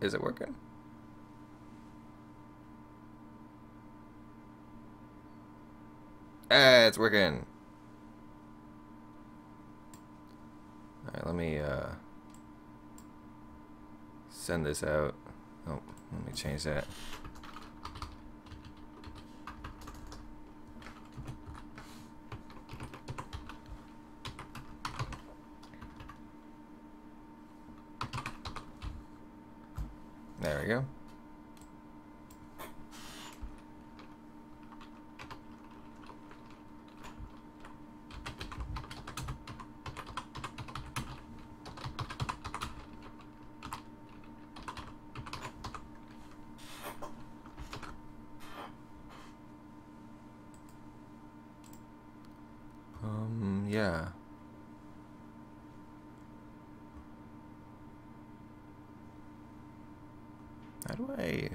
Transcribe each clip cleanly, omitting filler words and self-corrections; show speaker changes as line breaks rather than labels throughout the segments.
Is it working? It's working. Alright, let me send this out. Oh, let me change that. There we go. Yeah. How do I...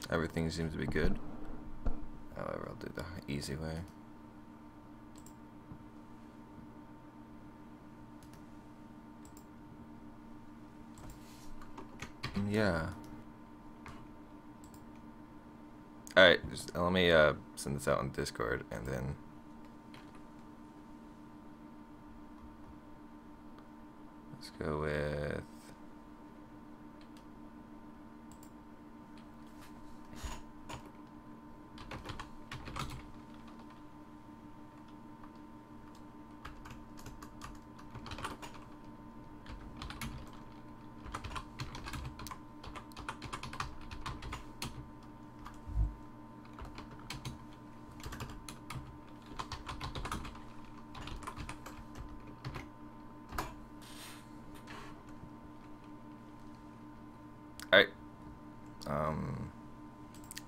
Everything seems to be good. However, I'll do the easy way. Yeah. Alright, let me send this out on Discord and then... Let's go with... Alright.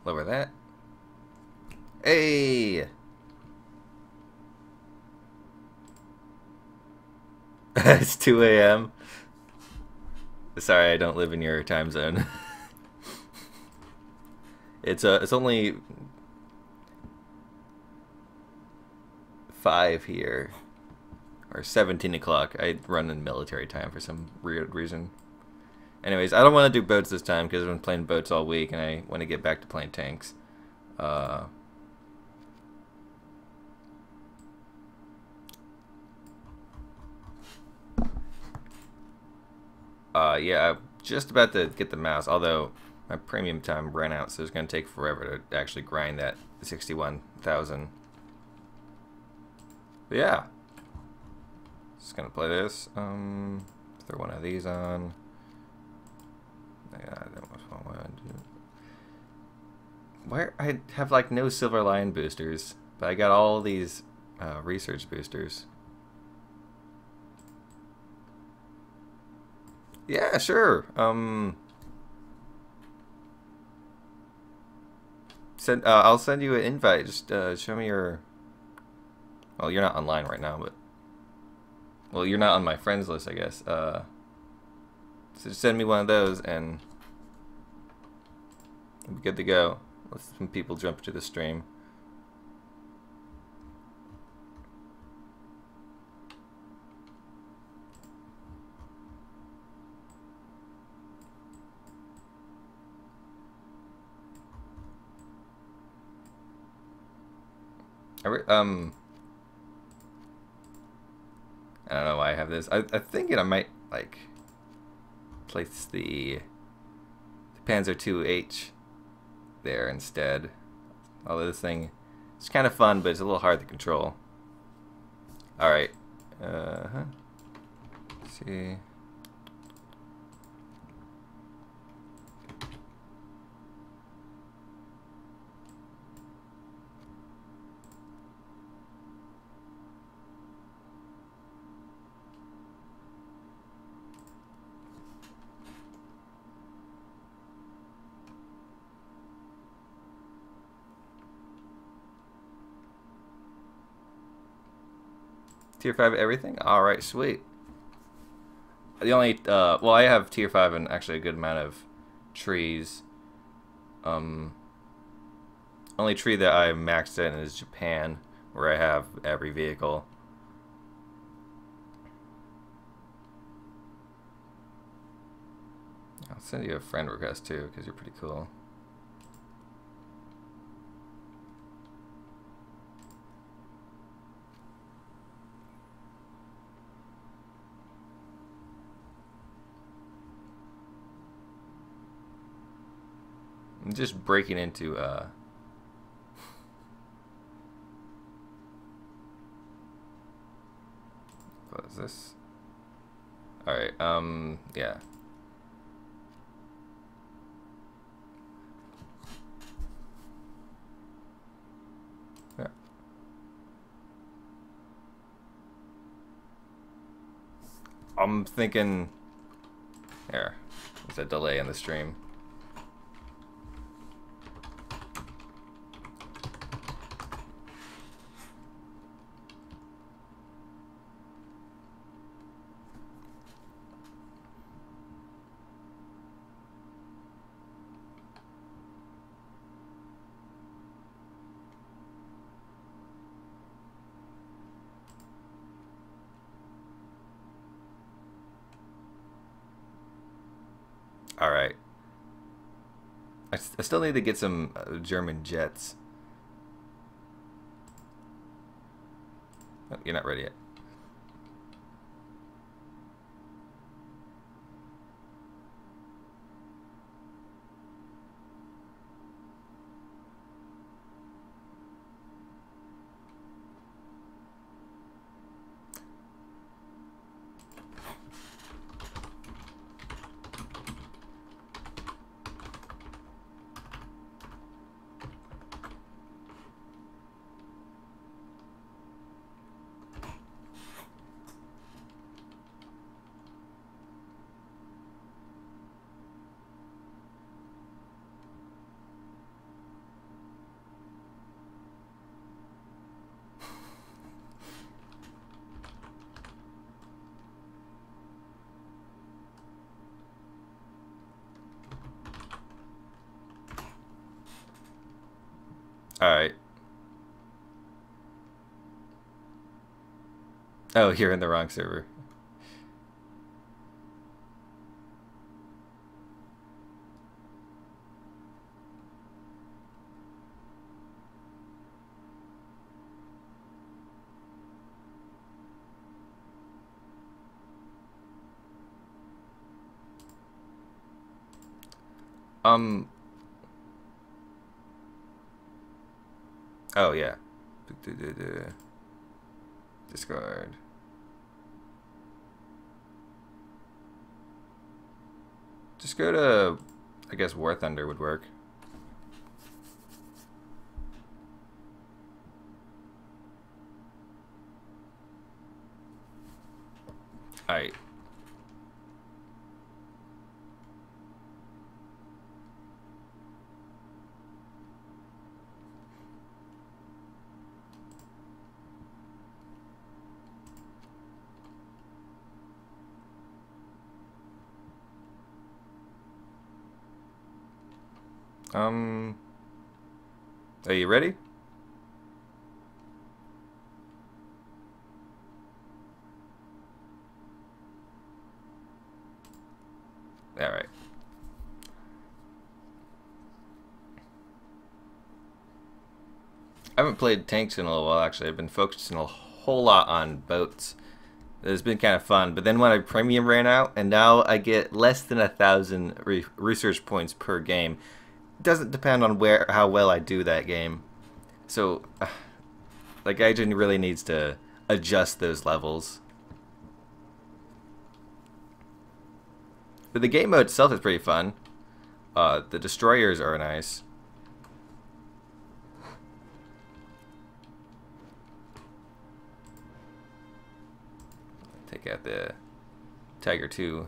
Lower that. Hey! It's 2 a.m. Sorry, I don't live in your time zone. It's only 5 here. Or 17 o'clock. I run in military time for some weird reason. Anyways, I don't want to do boats this time because I've been playing boats all week and I want to get back to playing tanks. Yeah, I'm just about to get the mouse, although my premium time ran out, so it's going to take forever to actually grind that 61,000. But yeah. Just going to play this. Throw one of these on. Yeah, that was what I wanted to do. Where I have like no Silver Lion boosters, but I got all these research boosters. Yeah, sure. I'll send you an invite. Just show me your. Well, you're not online right now, but well, you're not on my friends list, I guess. So just send me one of those, and we'll be good to go. Let some people jump to the stream. I don't know why I have this. I think I might like place the Panzer II-H there instead. Although this thing is kind of fun, but it's a little hard to control. All right. Let's see. Tier 5 everything? Alright, sweet. The only, well, I have Tier 5 and actually a good amount of trees. Only tree that I maxed in is Japan, where I have every vehicle. I'll send you a friend request too, because you're pretty cool. I'm just breaking into what is this? Alright, yeah. Yeah. I'm thinking there. There's a delay in the stream. All right. I still need to get some German jets. Oh, you're not ready yet. Alright. Oh, you're in the wrong server. Oh yeah. Discard. Just go to, I guess War Thunder would work. Alright. Are you ready? All right. I haven't played tanks in a little while, actually. I've been focusing a whole lot on boats. It's been kind of fun, but then when my premium ran out, and now I get less than 1,000 research points per game. It doesn't depend on how well I do that game. So, like, Gaijin really needs to adjust those levels. But the game mode itself is pretty fun. The destroyers are nice. Take out the Tiger II.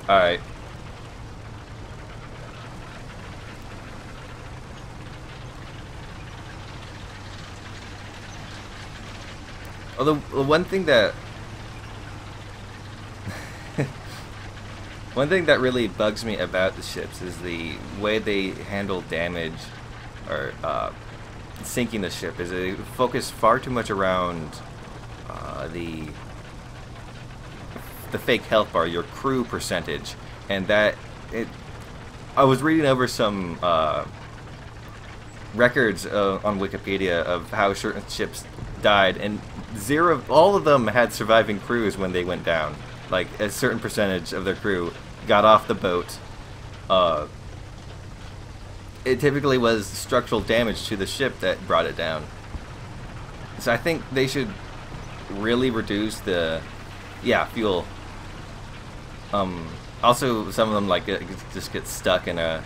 Alright. Although, the one thing that one thing that really bugs me about the ships is the way they handle damage or sinking the ship. Is they focus far too much around the fake health bar, your crew percentage, and that I was reading over some records on Wikipedia of how certain ships died, and all of them had surviving crews when they went down. Like, a certain percentage of their crew got off the boat. It typically was structural damage to the ship that brought it down. So I think they should really reduce the fuel. Also, some of them like just get stuck in a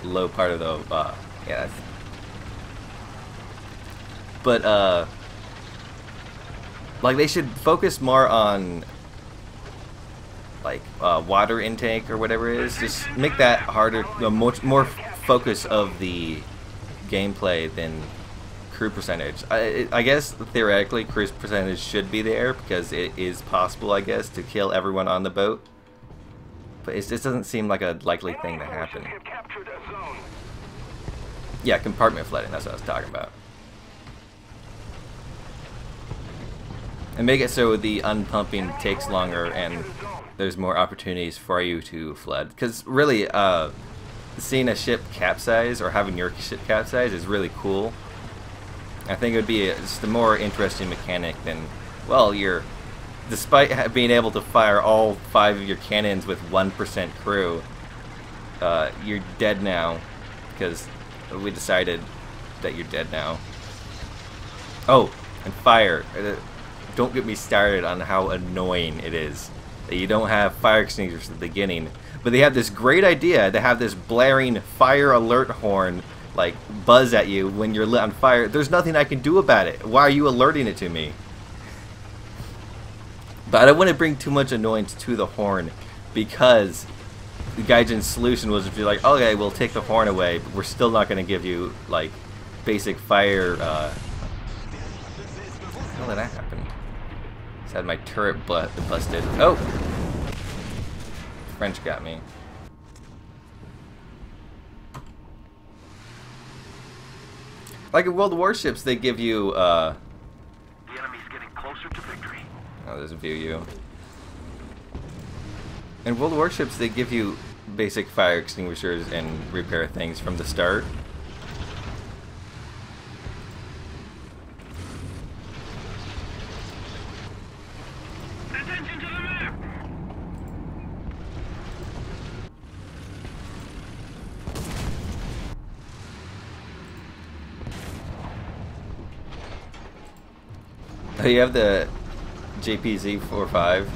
low part of the but like, they should focus more on like water intake or whatever it is. Just make that harder, more focus of the gameplay than crew percentage. I guess theoretically crew percentage should be there because it is possible, I guess, to kill everyone on the boat. But it just doesn't seem like a likely thing to happen. Yeah, compartment flooding, that's what I was talking about. And make it so the unpumping takes longer and there's more opportunities for you to flood. Because really, seeing a ship capsize or having your ship capsize is really cool. I think it would be just a more interesting mechanic than, well, despite being able to fire all 5 of your cannons with 1% crew, you're dead now because we decided that you're dead now. Oh, and fire. Don't get me started on how annoying it is that you don't have fire extinguishers at the beginning, but they have this great idea to have this blaring fire alert horn like buzz at you when you're lit on fire. There's nothing I can do about it. Why are you alerting it to me? But I don't want to bring too much annoyance to the horn, because the Gaijin's solution was to be like, okay, we'll take the horn away, but we're still not going to give you like basic fire. How did that happen? Just had my turret busted. Oh! French got me. Like in World Warships, they give you,
the enemy's getting closer to victory.
Oh, there's a view. In World Warships, they give you basic fire extinguishers and repair things from the start.
Attention to the map!
Oh, you have the JPZ-45.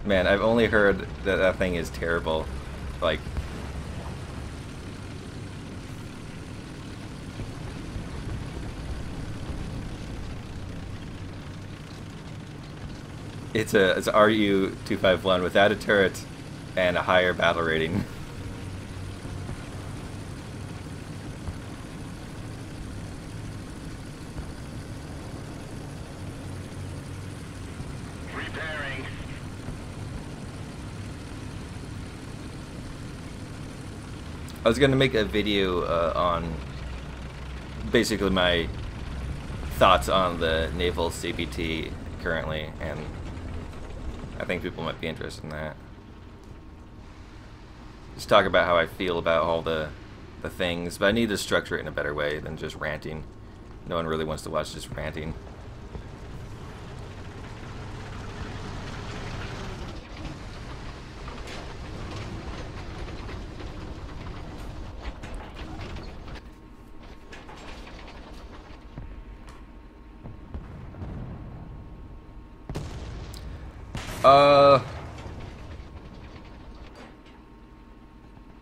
Man, I've only heard that that thing is terrible. Like, it's a RU-251 without a turret and a higher battle rating.
Repairing.
I was gonna make a video on basically my thoughts on the naval CBT currently, and I think people might be interested in that. Just talk about how I feel about all the things, but I need to structure it in a better way than just ranting. No one really wants to watch just ranting.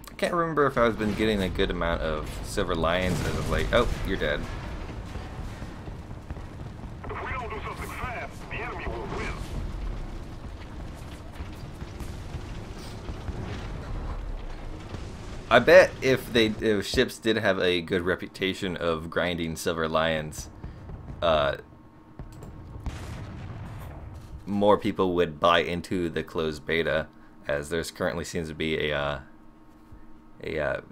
I can't remember if I've been getting a good amount of Silver Lions as of late. Oh, you're dead.
If we don't do something fast, the enemy will win.
I bet if ships did have a good reputation of grinding Silver Lions, more people would buy into the closed beta, as there's currently seems to be a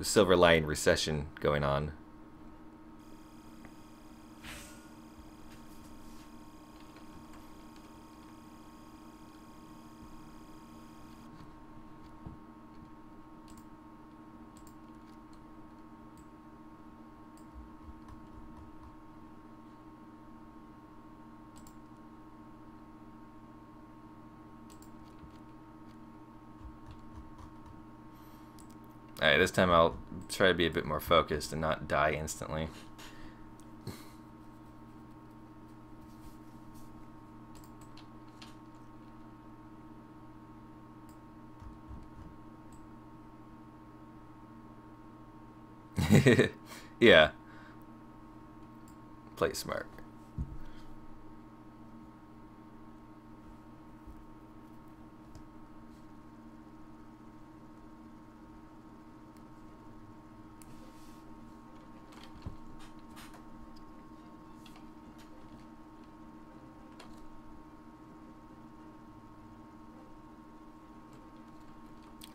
Silver Lion recession going on. Alright, this time I'll try to be a bit more focused and not die instantly. Yeah. Play smart.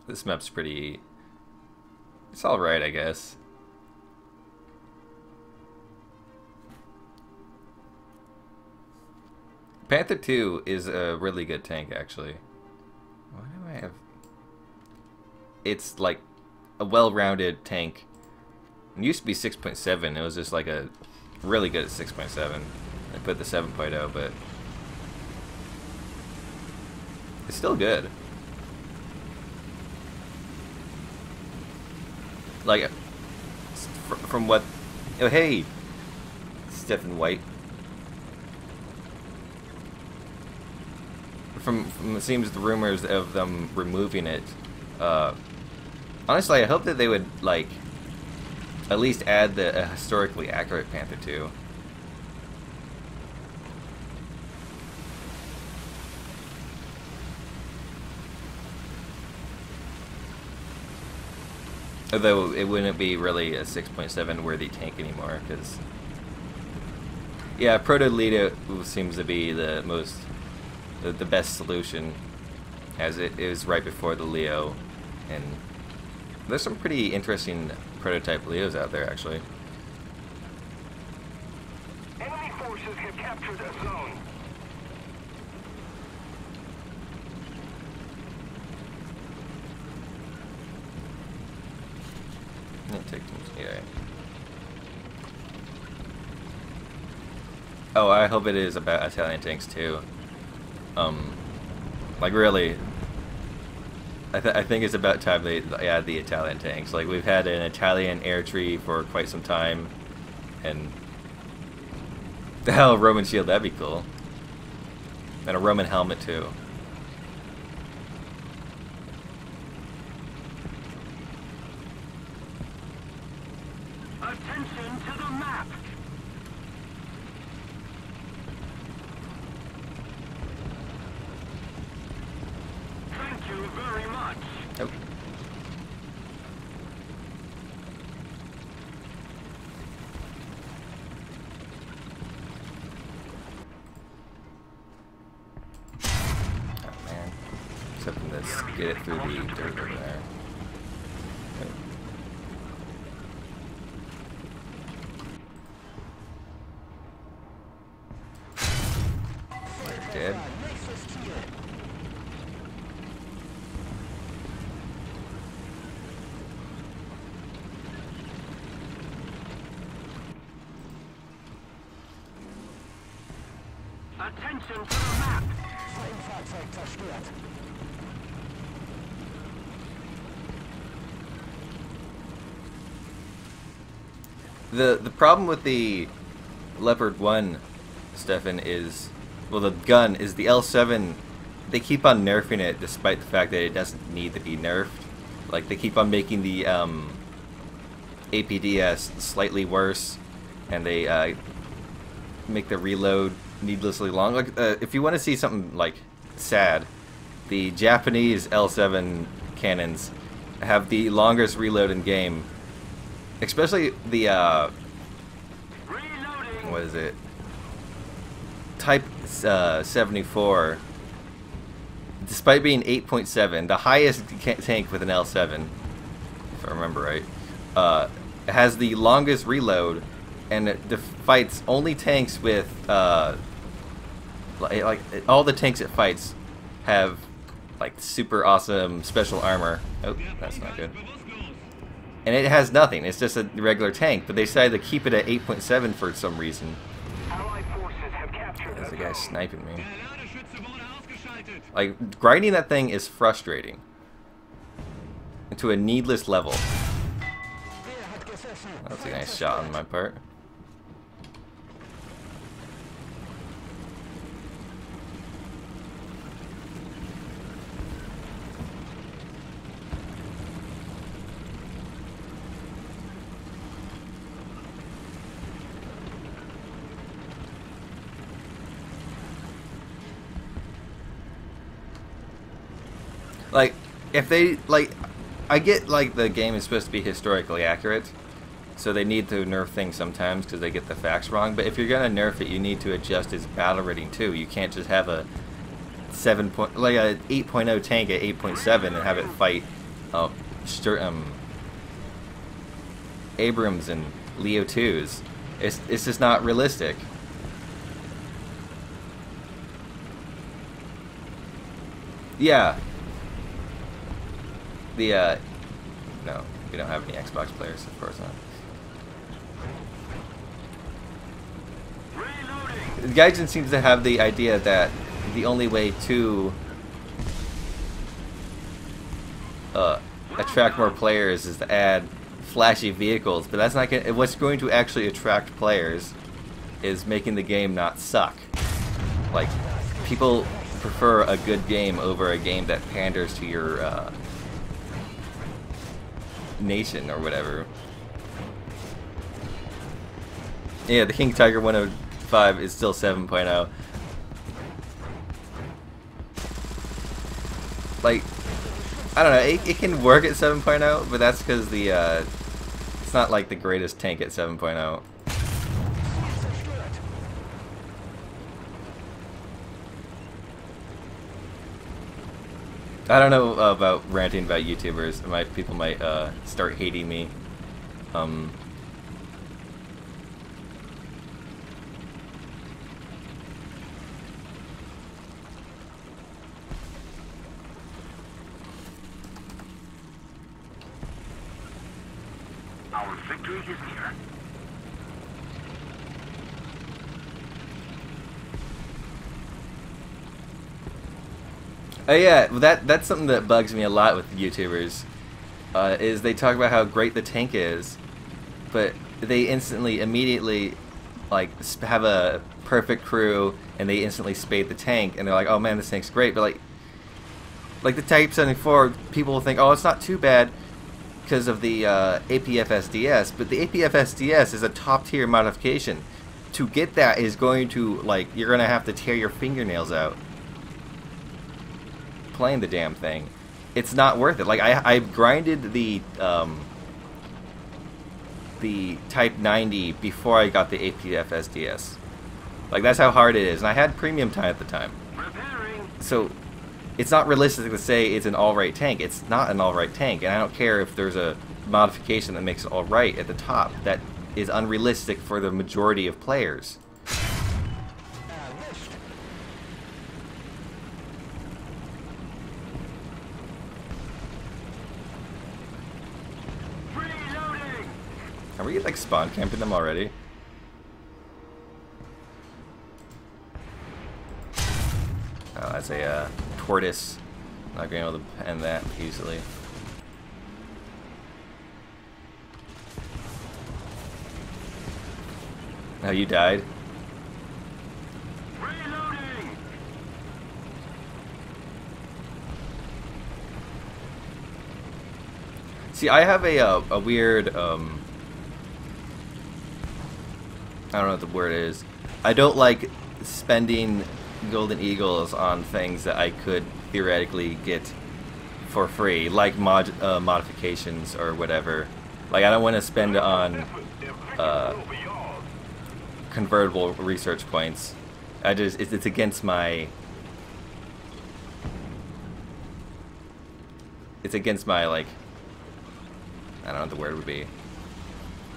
This map's pretty... It's alright, I guess. Panther 2 is a really good tank, actually. Why do I have... It's like a well-rounded tank. It used to be 6.7. It was just like a really good at 6.7. I put the 7.0, but it's still good. Like, from what... Oh, hey! Stephen White. From it seems the rumors of them removing it, honestly, I hope that they would, like, at least add the historically accurate Panther 2. Although it wouldn't be really a 6.7 worthy tank anymore, because yeah, Proto-Leo seems to be the best solution, as it is right before the Leo, and there's some pretty interesting prototype Leos out there, actually.
Enemy forces have captured a zone.
Yeah. Oh, I hope it is about Italian tanks too. Like really, I think it's about time they add the Italian tanks. Like, we've had an Italian air tree for quite some time, and the hell, Roman shield, that'd be cool, and a Roman helmet too.
Attention to the map. Thank you very much.
Nope. Oh man. Except in this, get it through the dirt over there. Dead.
Attention to the map.
The problem with the Leopard 1, Stefan, is, well, the gun is the L7. They keep on nerfing it despite the fact that it doesn't need to be nerfed. Like, they keep on making the APDS slightly worse, and they make the reload needlessly long. Like, if you want to see something like sad, the Japanese L7 cannons have the longest reload in game. Especially the
Reloading.
what is it? Type 74. Despite being 8.7, the highest tank with an L7, if I remember right, has the longest reload, and it fights only tanks with like all the tanks it fights have like super awesome special armor. Oh, that's not good. And it has nothing. It's just a regular tank, but they decided to keep it at 8.7 for some reason.
Allied forces have captured
There's
a
a guy
zone.
sniping me. Like, grinding that thing is frustrating. To a needless level. That's a nice shot on my part. Like, if they, like, I get, like, the game is supposed to be historically accurate, so they need to nerf things sometimes because they get the facts wrong, but if you're gonna nerf it, you need to adjust its battle rating too. You can't just have a 8.0 tank at 8.7 and have it fight, Abrams and Leo 2s. It's just not realistic. Yeah. No, we don't have any Xbox players, of course not.
Reloading.
Gaijin seems to have the idea that the only way to attract more players is to add flashy vehicles, but that's not gonna, what's going to actually attract players is making the game not suck. Like, people prefer a good game over a game that panders to your nation or whatever. Yeah, the King Tiger 105 is still 7.0. Like, I don't know, it can work at 7.0, but that's because the it's not like the greatest tank at 7.0. I don't know about ranting about YouTubers. People might start hating me.
Our victory is near.
Oh yeah, well, that's something that bugs me a lot with YouTubers. Is they talk about how great the tank is, but they immediately, like, have a perfect crew, and they instantly spade the tank, and they're like, oh man, this tank's great, but like the Type 74, people will think, oh, it's not too bad because of the APF SDS, but the APF SDS is a top tier modification. To get that is going to, like, you're gonna have to tear your fingernails out playing the damn thing. It's not worth it. Like, I grinded the Type 90 before I got the APF SDS. Like, that's how hard it is, and I had premium time at the time.
Repairing.
So it's not realistic to say it's an alright tank. It's not an alright tank, and I don't care if there's a modification that makes it alright at the top. That is unrealistic for the majority of players.
Reloading.
Are we, like, spawn camping them already? Oh, that's a tortoise. Not being able to end that easily. Oh, you died?
Reloading.
See, I have a weird, I don't know what the word is. I don't like spending Golden Eagles on things that I could theoretically get for free, like modifications or whatever. Like I don't want to spend on convertible research points. It's against my like, I don't know what the word would be.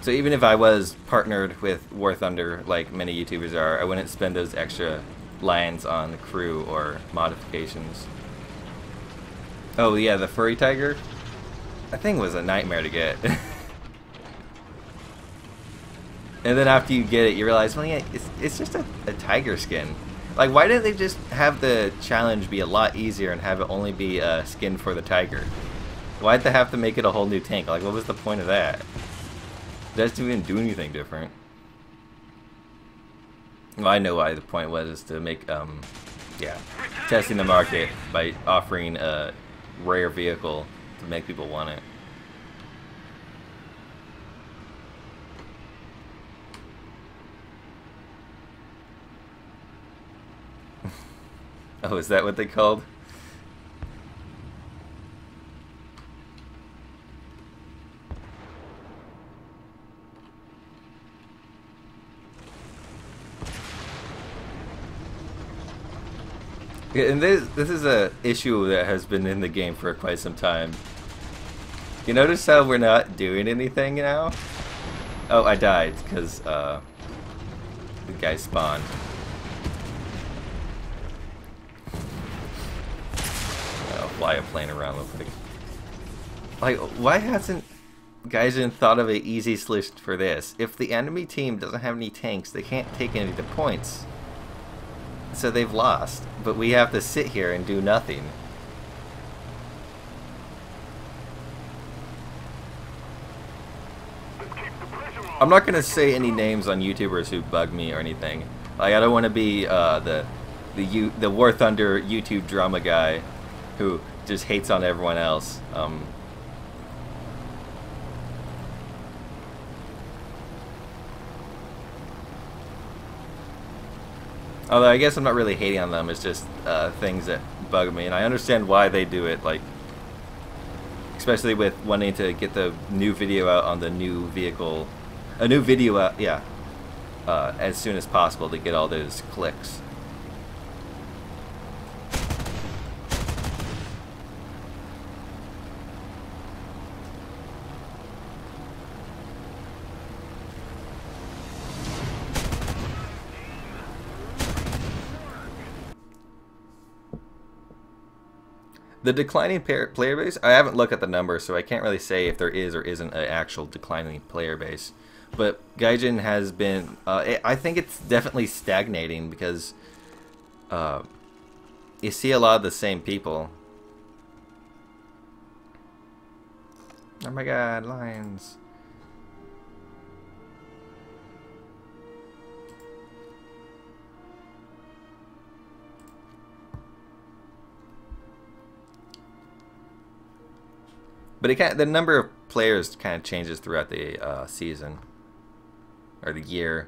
So even if I was partnered with War Thunder, like many YouTubers are, I wouldn't spend those extra lands on crew or modifications. Oh yeah, the furry tiger? That thing was a nightmare to get. And then after you get it, you realize, well, yeah, it's just a tiger skin. Like, why didn't they just have the challenge be a lot easier and have it only be a skin for the tiger? Why'd they have to make it a whole new tank? Like, what was the point of that? It doesn't even do anything different. Well, I know why the point was to make, yeah, testing the market by offering a rare vehicle to make people want it. Oh, is that what they called? Yeah, and this is a issue that has been in the game for quite some time. You notice how we're not doing anything now? Oh, I died because the guy spawned. I'll fly a plane around real quick. Like, why hasn't Gaijin thought of an easy solution for this? If the enemy team doesn't have any tanks, they can't take any of the points. So they've lost, but we have to sit here and do nothing. I'm not gonna say any names on YouTubers who bug me or anything. Like I don't want to be the War Thunder YouTube drama guy who just hates on everyone else. Although I guess I'm not really hating on them, it's just things that bug me, and I understand why they do it, like, especially with wanting to get the new video out on the new vehicle, a new video out, yeah, as soon as possible to get all those clicks. The declining player base, I haven't looked at the numbers, so I can't really say if there is or isn't an actual declining player base. But Gaijin has been, I think it's definitely stagnating because you see a lot of the same people. Oh my god, lions. But the number of players kind of changes throughout the season or the year.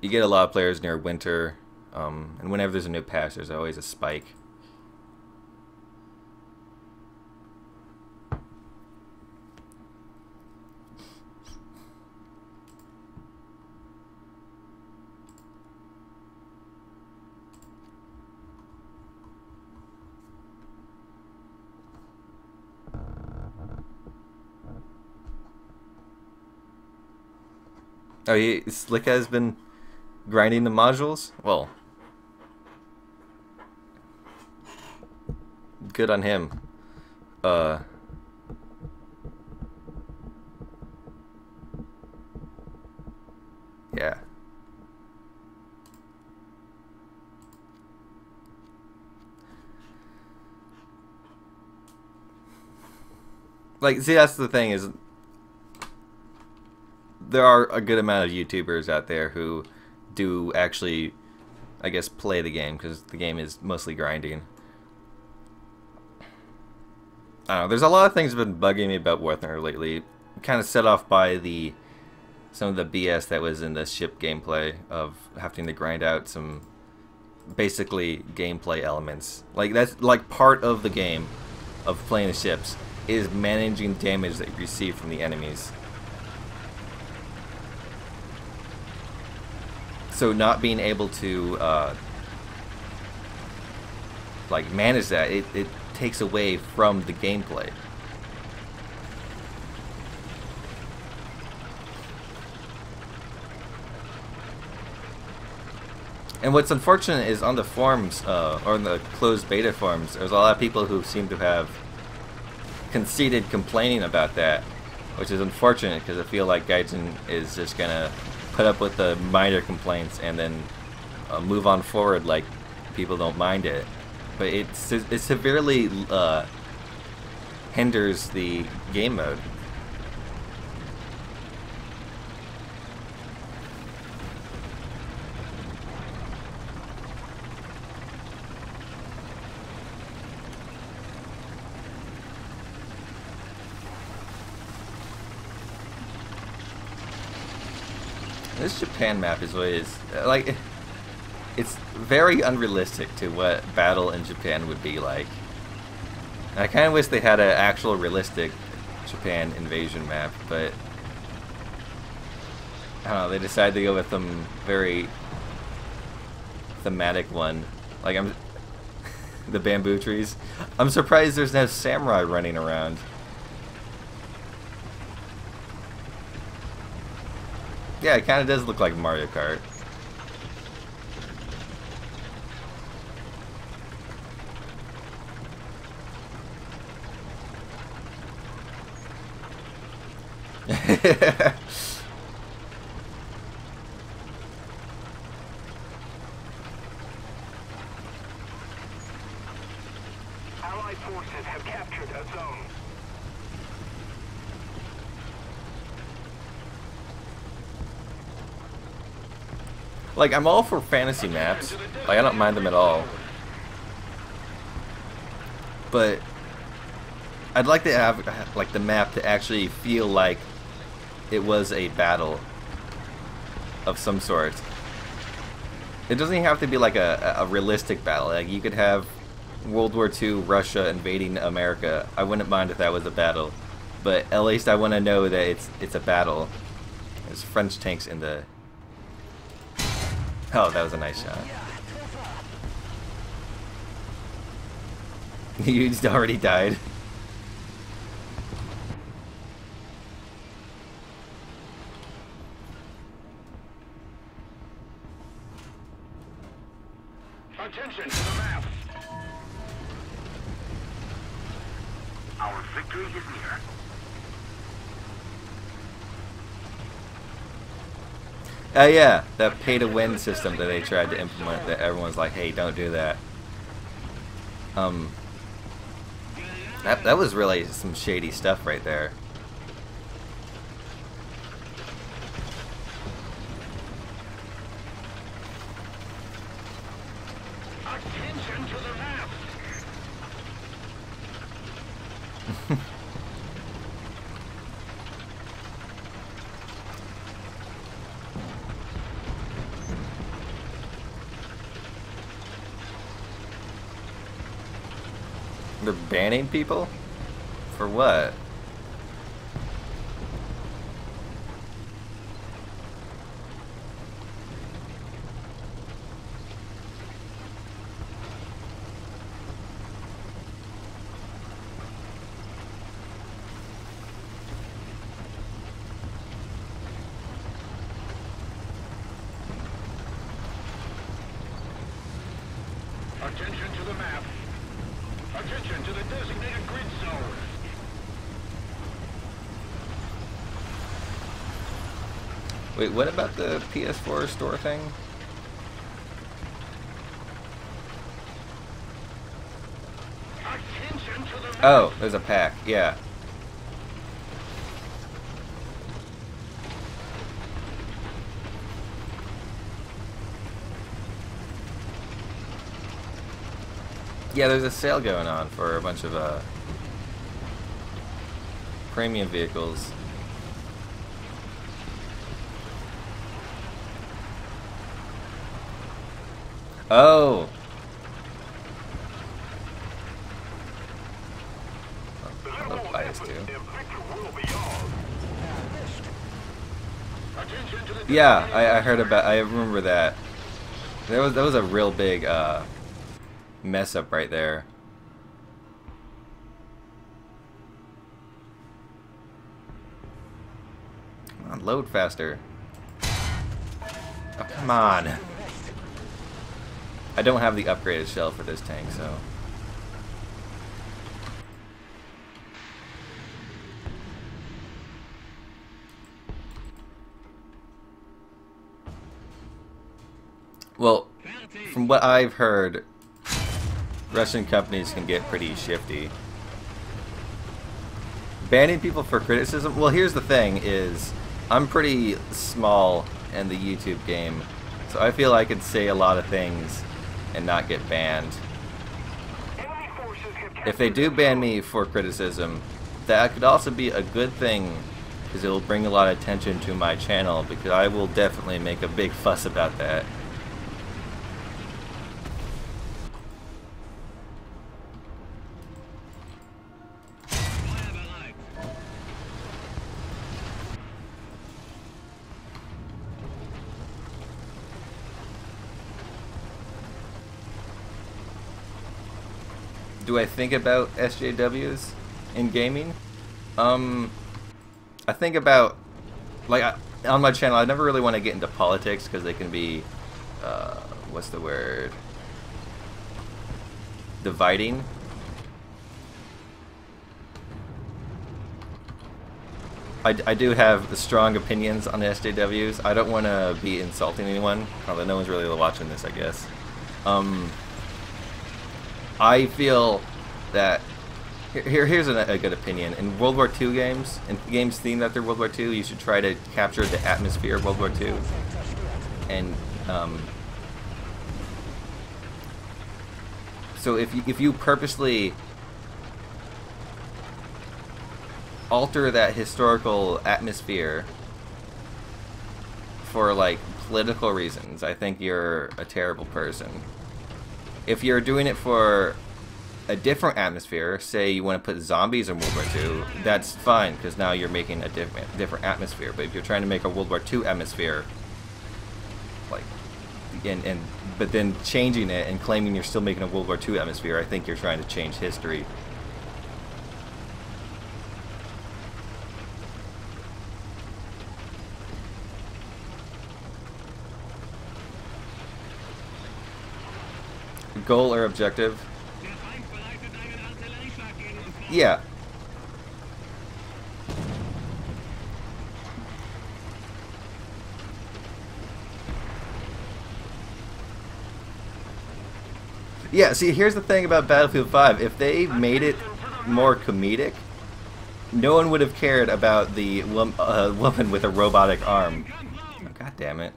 You get a lot of players near winter, and whenever there's a new patch, there's always a spike. Oh, Slick has been grinding the modules? Well, good on him. Yeah. Like, see, that's the thing is, there are a good amount of YouTubers out there who do actually, I guess, play the game, because the game is mostly grinding. I don't know, there's a lot of things that have been bugging me about War Thunder lately. Kind of set off by some of the BS that was in the ship gameplay of having to grind out some basically gameplay elements. Like, that's like part of the game of playing the ships is managing damage that you receive from the enemies. So not being able to like manage that, it takes away from the gameplay. And what's unfortunate is on the forums, or in the closed beta forums, there's a lot of people who seem to have conceded complaining about that, which is unfortunate because I feel like Gaijin is just gonna put up with the minor complaints and then move on forward like people don't mind it. But it severely hinders the game mode. This Japan map is always like, it's very unrealistic to what battle in Japan would be like. I kind of wish they had an actual realistic Japan invasion map, but I don't know, they decided to go with some very thematic one. Like the bamboo trees. I'm surprised there's no samurai running around. Yeah, it kind of does look like Mario Kart.
Allied forces have captured a zone.
Like, I'm all for fantasy maps. Like, I don't mind them at all. But I'd like to have, like, the map to actually feel like it was a battle of some sort. It doesn't even have to be like a realistic battle. Like, you could have World War II, Russia invading America. I wouldn't mind if that was a battle. But at least I want to know that it's a battle. There's French tanks in the... Oh, that was a nice shot. You just already died.
Attention to the map. Our victory is near.
Yeah, that pay-to-win system that they tried to implement that everyone's like, hey, don't do that. That was really some shady stuff right there.
Attention to the map.
They're banning people? For what?
Attention to the map. Attention to the designated grid zone.
Wait, what about the PS4 store thing?
Attention to the map.
Oh, there's a pack, yeah. Yeah, there's a sale going on for a bunch of premium vehicles. Oh! I love bias too. Yeah, I heard about. I remember that. That was a real big mess up right there. Come on, load faster. Oh, come on. I don't have the upgraded shell for this tank, so. Well, from what I've heard, Russian companies can get pretty shifty. Banning people for criticism? Well, here's the thing is, I'm pretty small in the YouTube game, so I feel I could say a lot of things and not get banned. If they do ban me for criticism, that could also be a good thing, because it will bring a lot of attention to my channel, because I will definitely make a big fuss about that. Do I think about SJWs in gaming? I think about, like, on my channel, I never really want to get into politics because they can be, what's the word? Dividing. I do have strong opinions on the SJWs. I don't want to be insulting anyone, although no one's really watching this, I guess. I feel that here's a good opinion. In World War II games, in games themed after World War II, you should try to capture the atmosphere of World War II. And so if you purposely alter that historical atmosphere for like political reasons, I think you're a terrible person. If you're doing it for a different atmosphere, say you want to put zombies in World War II, that's fine, because now you're making a different atmosphere. But if you're trying to make a World War II atmosphere, like, but then changing it and claiming you're still making a World War II atmosphere, I think you're trying to change history. Goal or objective? Yeah. Yeah, see, here's the thing about Battlefield 5. If they made it more comedic, no one would have cared about the woman with a robotic arm. Oh, God damn it.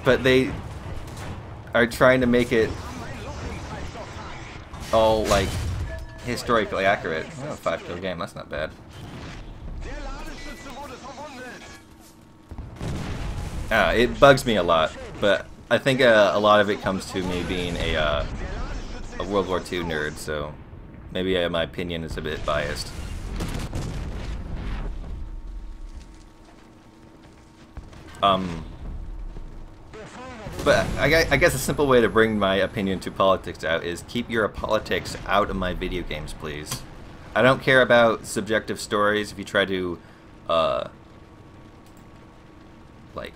But they are trying to make it all, like, historically accurate. Oh, 5-kill game, that's not bad. It bugs me a lot, but I think a lot of it comes to me being a World War II nerd, so maybe my opinion is a bit biased. But I guess a simple way to bring my opinion to politics out is keep your politics out of my video games, please. I don't care about subjective stories. If you try to, like,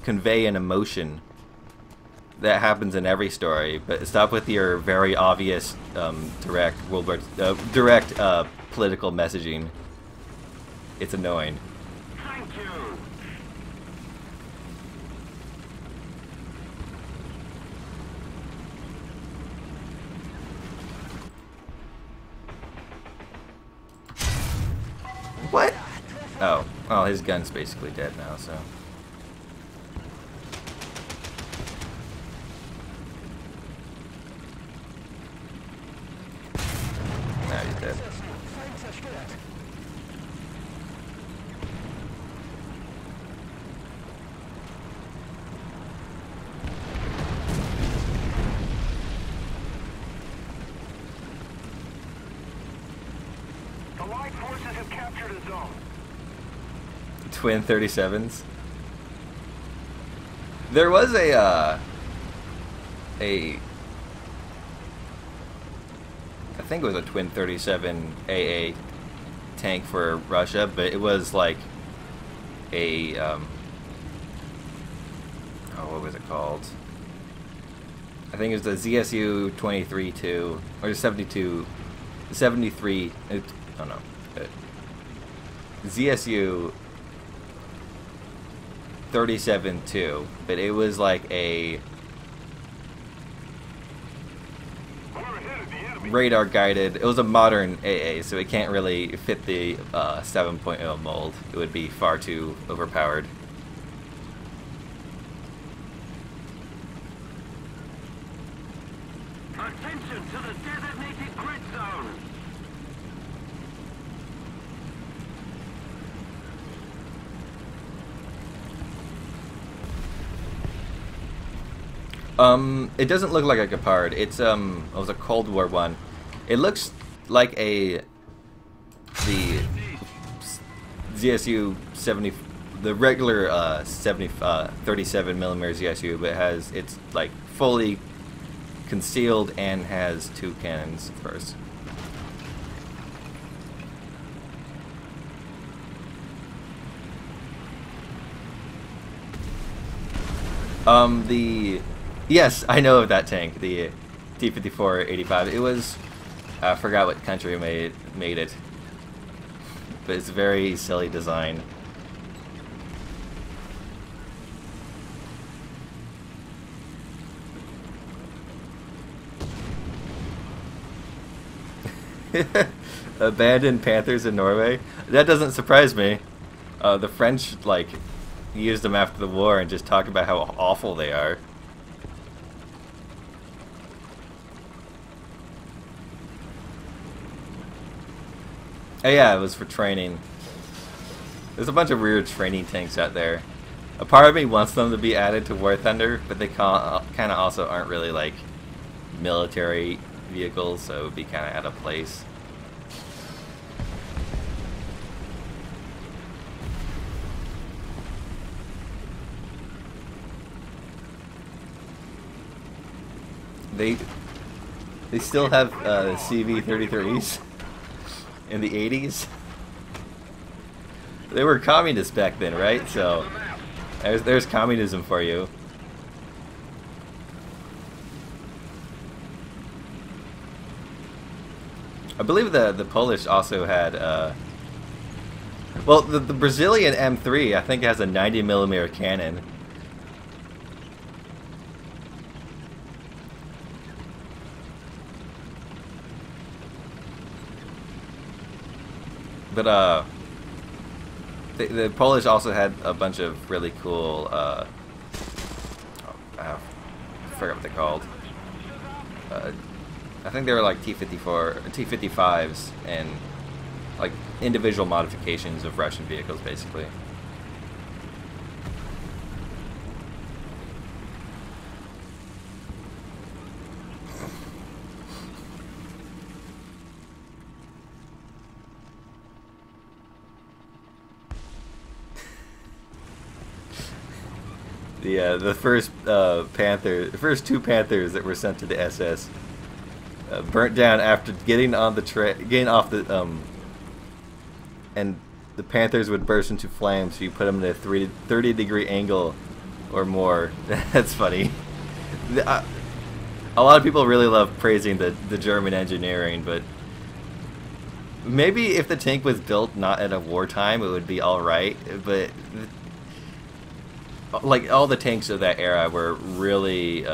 convey an emotion, that happens in every story. But stop with your very obvious direct political messaging. It's annoying.
Thank you.
What? Oh. Oh, his gun's basically dead now, so. Now he's dead.
Clear the zone.
Twin 37s. There was a I think it was a Twin 37 AA tank for Russia, but it was like a oh, what was it called? I think it was the ZSU 23-2 or 73. Oh no, ZSU 37-2, but it was like a radar guided. It was a modern AA, so it can't really fit the 7.0 mold. It would be far too overpowered.
Attention to the designated grid zone.
It doesn't look like a Gepard. It's it was a Cold War one. It looks like the ZSU 70, the regular 37 millimeter ZSU, but it's like fully concealed and has two cannons, of course. Yes, I know of that tank, the T-54-85. It was, I forgot what country made it, but it's a very silly design. Abandoned Panthers in Norway? That doesn't surprise me. The French, like, used them after the war and just talk about how awful they are. Oh yeah, it was for training. There's a bunch of weird training tanks out there. A part of me wants them to be added to War Thunder, but they kind of also aren't really like military vehicles, so it would be kind of out of place. They still have CV-33s in the 80s. They were communists back then, right? So there's communism for you. I believe the Polish also had well, the Brazilian M3 I think has a 90mm cannon. But the Polish also had a bunch of really cool I forgot what they're called. I think they were like T-54, T-55s, and like individual modifications of Russian vehicles, basically. The first Panther, the first two Panthers that were sent to the SS, burnt down after getting on the getting off the and the Panthers would burst into flames if you put them at a 30-degree angle or more. That's funny. A lot of people really love praising the German engineering, but maybe if the tank was built not at a wartime, it would be all right. But like all the tanks of that era were really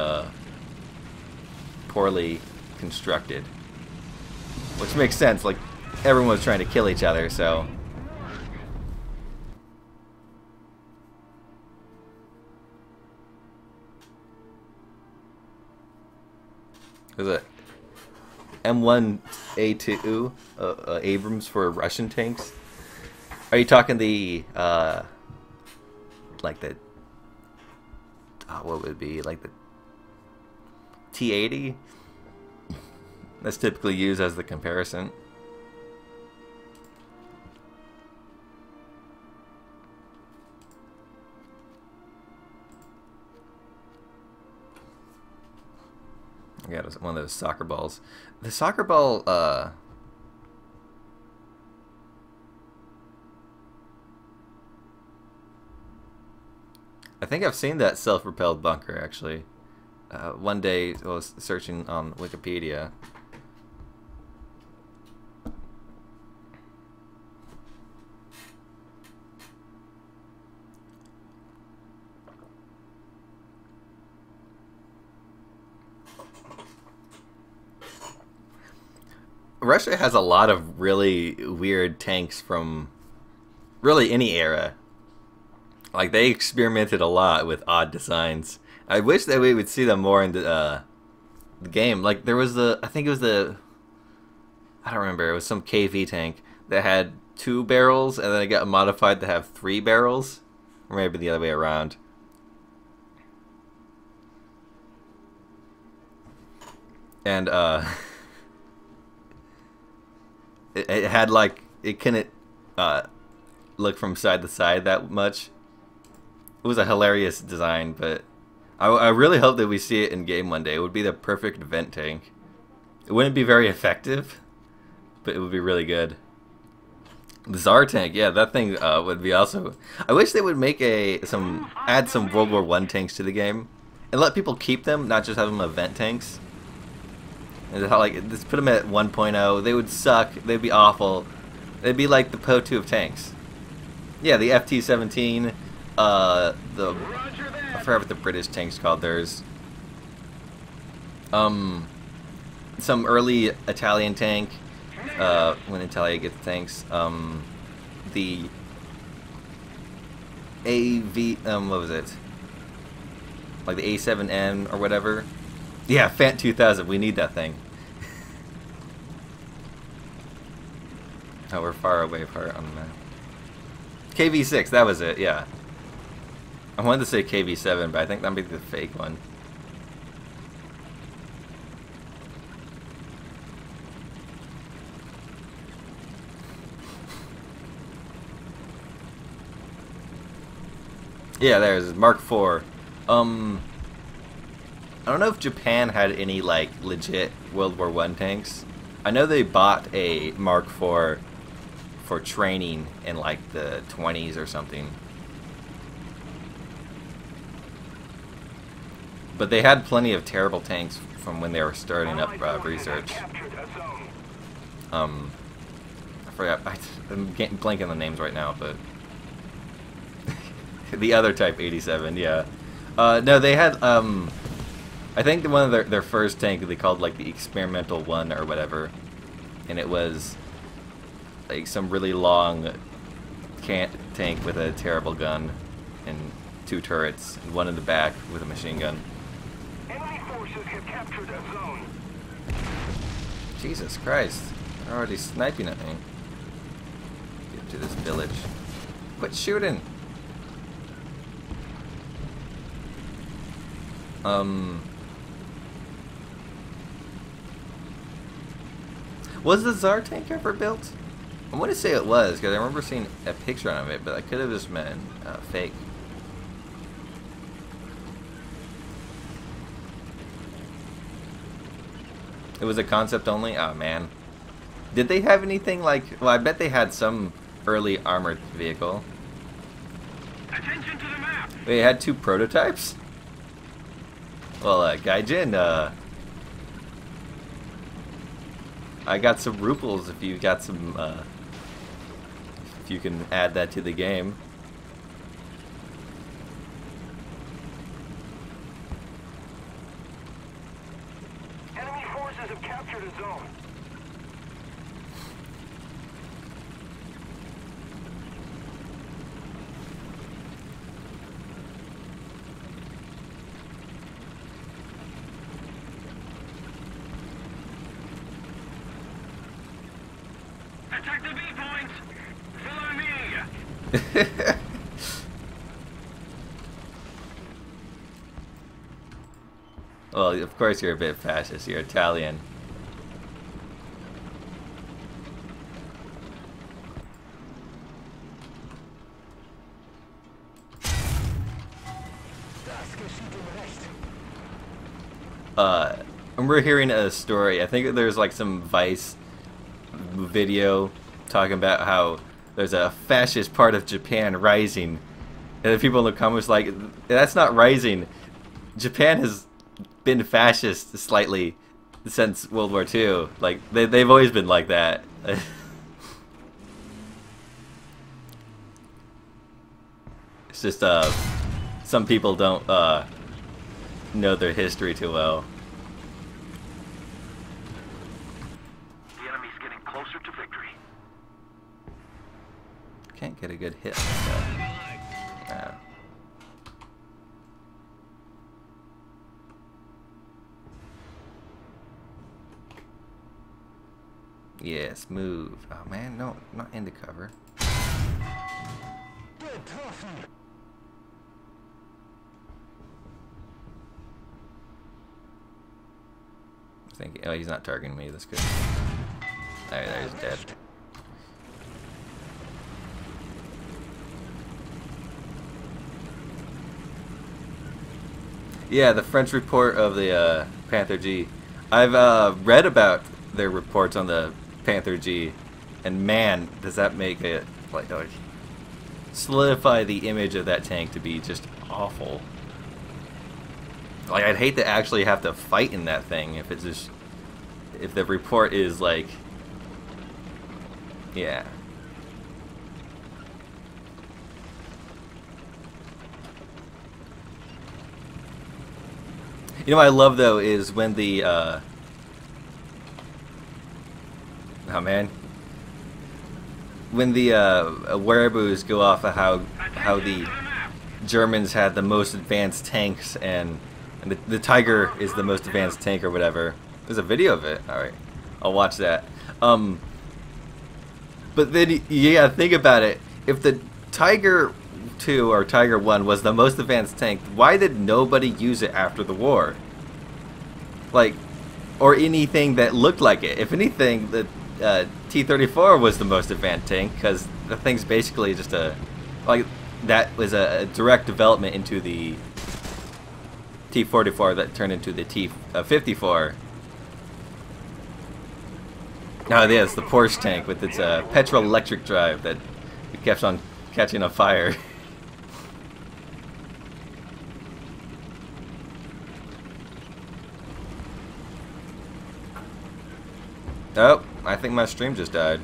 poorly constructed, which makes sense. Like everyone was trying to kill each other, so. There's a M1A2 Abrams for Russian tanks. Are you talking the like the what would it be, like the T-80? That's typically used as the comparison. Yeah, it was one of those soccer balls. The soccer ball, I think I've seen that self-propelled bunker, actually. One day I was searching on Wikipedia. Russia has a lot of really weird tanks from really any era. Like, they experimented a lot with odd designs. I wish that we would see them more in the game. Like, there was I think it was I don't remember, it was some KV tank that had 2 barrels, and then it got modified to have 3 barrels. Or maybe the other way around. And, it had, like, it couldn't look from side to side that much. It was a hilarious design, but I really hope that we see it in game one day. It would be the perfect vent tank. It wouldn't be very effective, but it would be really good. The Tsar tank, yeah, that thing would be also. I wish they would make add some World War I tanks to the game, and let people keep them, not just have them as vent tanks. And how, like, just put them at 1.0. They would suck. They'd be awful. They'd be like the Po-2 of tanks. Yeah, the FT-17. I forgot what the British tanks called theirs. Some early Italian tank. When Italia gets tanks. The AV. What was it? Like the A7N or whatever. Yeah, Fant 2000. We need that thing. Oh, we're far away apart on the map. KV6, that was it, yeah. I wanted to say KV7, but I think that might be the fake one. Yeah, there's Mark IV. I don't know if Japan had any, like, legit World War I tanks. I know they bought a Mark IV for training in, like, the 20s or something. But they had plenty of terrible tanks from when they were starting up research. I forgot. I'm blanking on the names right now, but the other Type 87, yeah. No, they had. I think one of their first tank they called like the Experimental 1 or whatever, and it was like some really long tank with a terrible gun and 2 turrets, and one in the back with a machine gun.
Enemy forces have captured a zone.
Jesus Christ. They're already sniping at me. Get to this village. Quit shooting! Was the Tsar tank ever built? I want to say it was, because I remember seeing a picture of it, but I could have just been fake. It was a concept only? Oh man. Did they have anything like... Well, I bet they had some early armored vehicle.
Attention to the map.
They had 2 prototypes? Well, Gaijin, I got some ruples if you got some, if you can add that to the game.
Enemy forces have captured a zone. Attack the B points. Follow me.
Well, of course you're a bit fascist. You're Italian. remember hearing a story. I think there's like some Vice video talking about how there's a fascist part of Japan rising, and the people in the comments like, that's not rising. Japan has been fascist slightly since World War II. Like they've always been like that. It's just some people don't know their history too well.
The enemy's getting closer to victory.
Can't get a good hit. So. Yes, move. Oh man, no, not into cover. Thinking, oh, he's not targeting me. That's good. There, he's dead. Yeah, the French report of the Panther G. I've read about their reports on the Panther G, and man, does that make it like solidify the image of that tank to be just awful. Like, I'd hate to actually have to fight in that thing if it's just, if the report is like, yeah. You know what I love though is when the oh man, when the wereaboos go off of how the Germans had the most advanced tanks and the Tiger is the most advanced tank or whatever. There's a video of it. All right, I'll watch that. But then yeah, think about it. If the Tiger 2 or Tiger 1 was the most advanced tank, why did nobody use it after the war? Like, or anything that looked like it. If anything, the T-34 was the most advanced tank because the thing's basically just a, like, that was a direct development into the T-44 that turned into the T-54. Oh, yeah, it's the Porsche tank with its petrol electric drive that kept on catching on fire. Oh, I think my stream just died.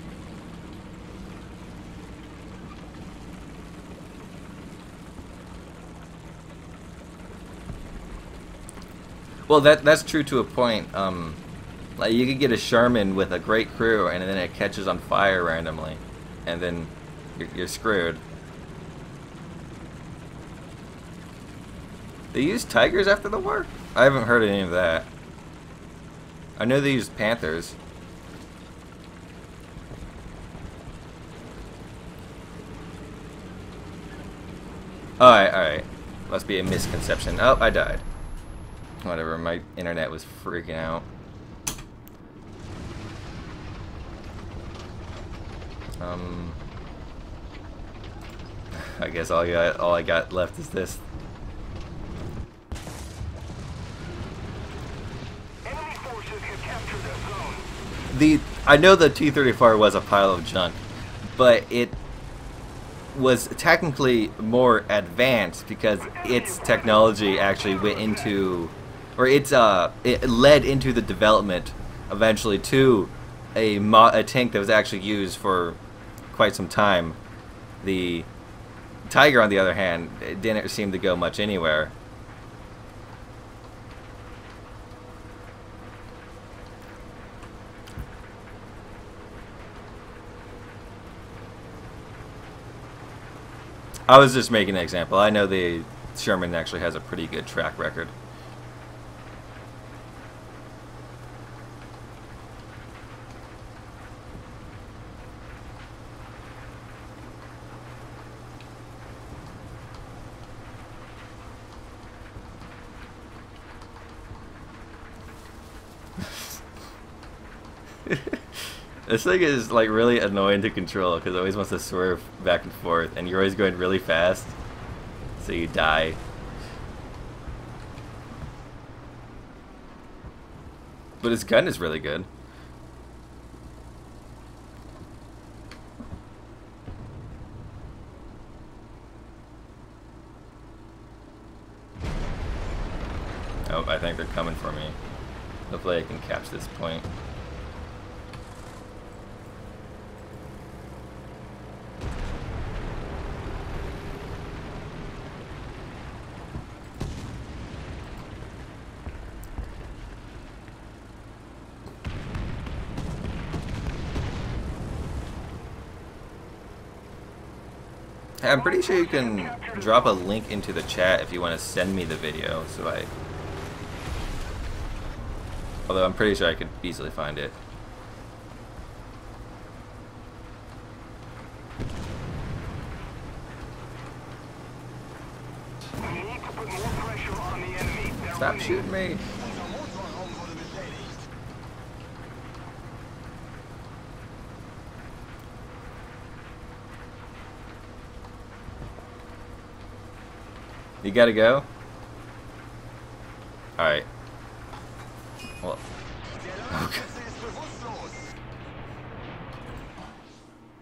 Well, that's true to a point. Like you could get a Sherman with a great crew, and then it catches on fire randomly, and then you're screwed. They used Tigers after the war? I haven't heard any of that. I know they used Panthers. Alright, alright. Must be a misconception. Oh, I died. Whatever, my internet was freaking out. I guess all I got left is this.
Enemy forces have captured the zone.
I know the T-34 was a pile of junk, but it was technically more advanced because its technology actually went into, or it led into the development eventually to a tank that was actually used for quite some time. The Tiger, on the other hand, it didn't seem to go much anywhere. I was just making an example. I know the Sherman actually has a pretty good track record. This thing is like really annoying to control because it always wants to swerve back and forth, and you're always going really fast, so you die. But his gun is really good. Oh, I think they're coming for me. Hopefully I can catch this point. I'm pretty sure you can drop a link into the chat if you want to send me the video, although I'm pretty sure I could easily find it.
We need to put more pressure on the enemy. They're
Stop
running.
shooting me! You gotta go? Alright. Well. Okay.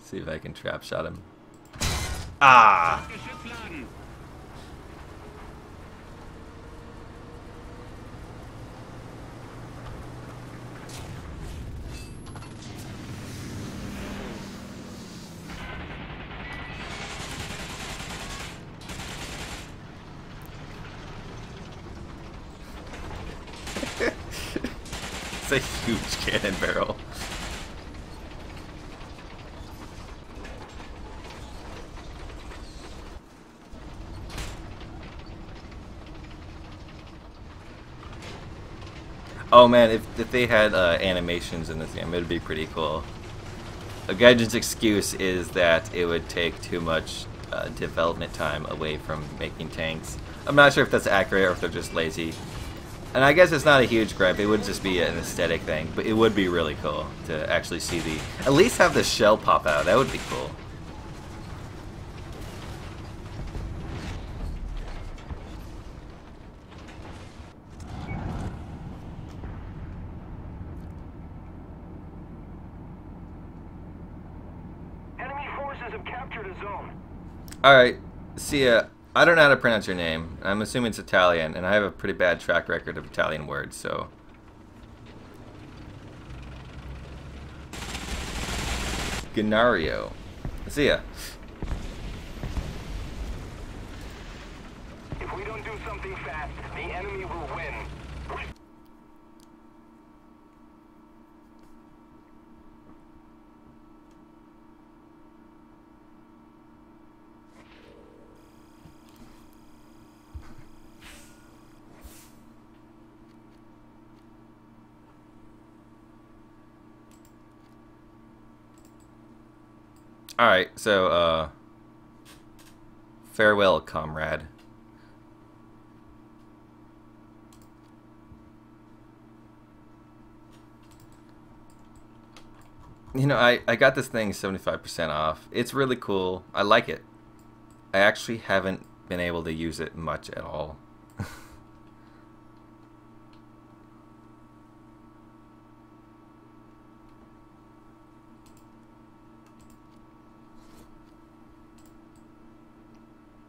See if I can trap shot him. Ah! It's a huge cannon barrel. Oh man, if they had animations in this game, it'd be pretty cool. A Gaijin's excuse is that it would take too much development time away from making tanks. I'm not sure if that's accurate or if they're just lazy. And I guess it's not a huge gripe, it would just be an aesthetic thing, but it would be really cool to actually see at least have the shell pop out, that would be cool.
Enemy forces have captured a zone.
Alright, Sia, I don't know how to pronounce your name. I'm assuming it's Italian, and I have a pretty bad track record of Italian words, so... Ganario. Sia.
If we don't do something fast, the enemy will win.
Alright, so, farewell, comrade. You know, I got this thing 75% off. It's really cool. I like it. I actually haven't been able to use it much at all.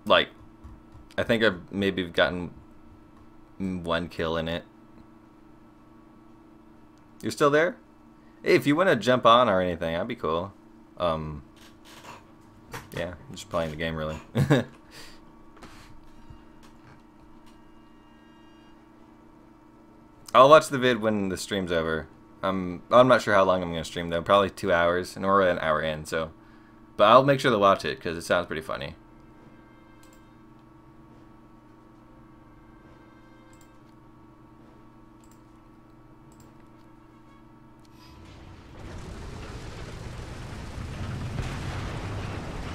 Like, I think I've maybe gotten 1 kill in it. You're still there? Hey, if you want to jump on or anything, that'd be cool. Yeah, I'm just playing the game, really. I'll watch the vid when the stream's over. I'm not sure how long I'm going to stream, though. Probably 2 hours, and we're an hour in, so... But I'll make sure to watch it, because it sounds pretty funny.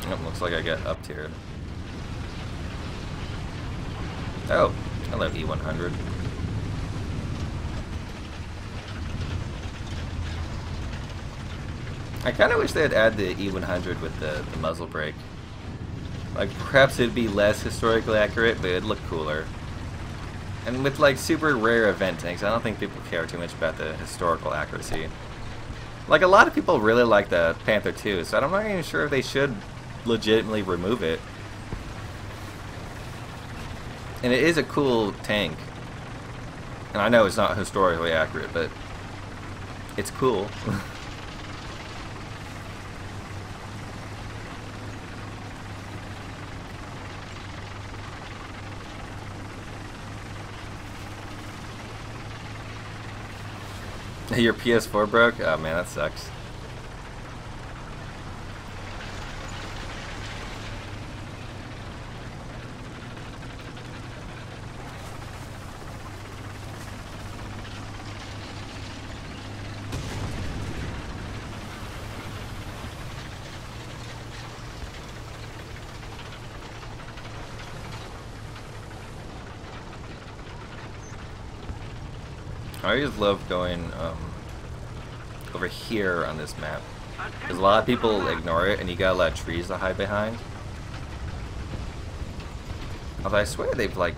Oh, looks like I got up-tiered. Oh, hello E100. I kind of wish they'd add the E100 with the muzzle brake. Like, perhaps it'd be less historically accurate, but it'd look cooler. And with like super rare event tanks, I don't think people care too much about the historical accuracy. Like a lot of people really like the Panther II, so I'm not even sure if they should legitimately remove it. And it is a cool tank. And I know it's not historically accurate, but it's cool. Your PS4 broke? Oh man, that sucks. I just love going over here on this map, because a lot of people ignore it and you got a lot of trees to hide behind. Although I swear they've like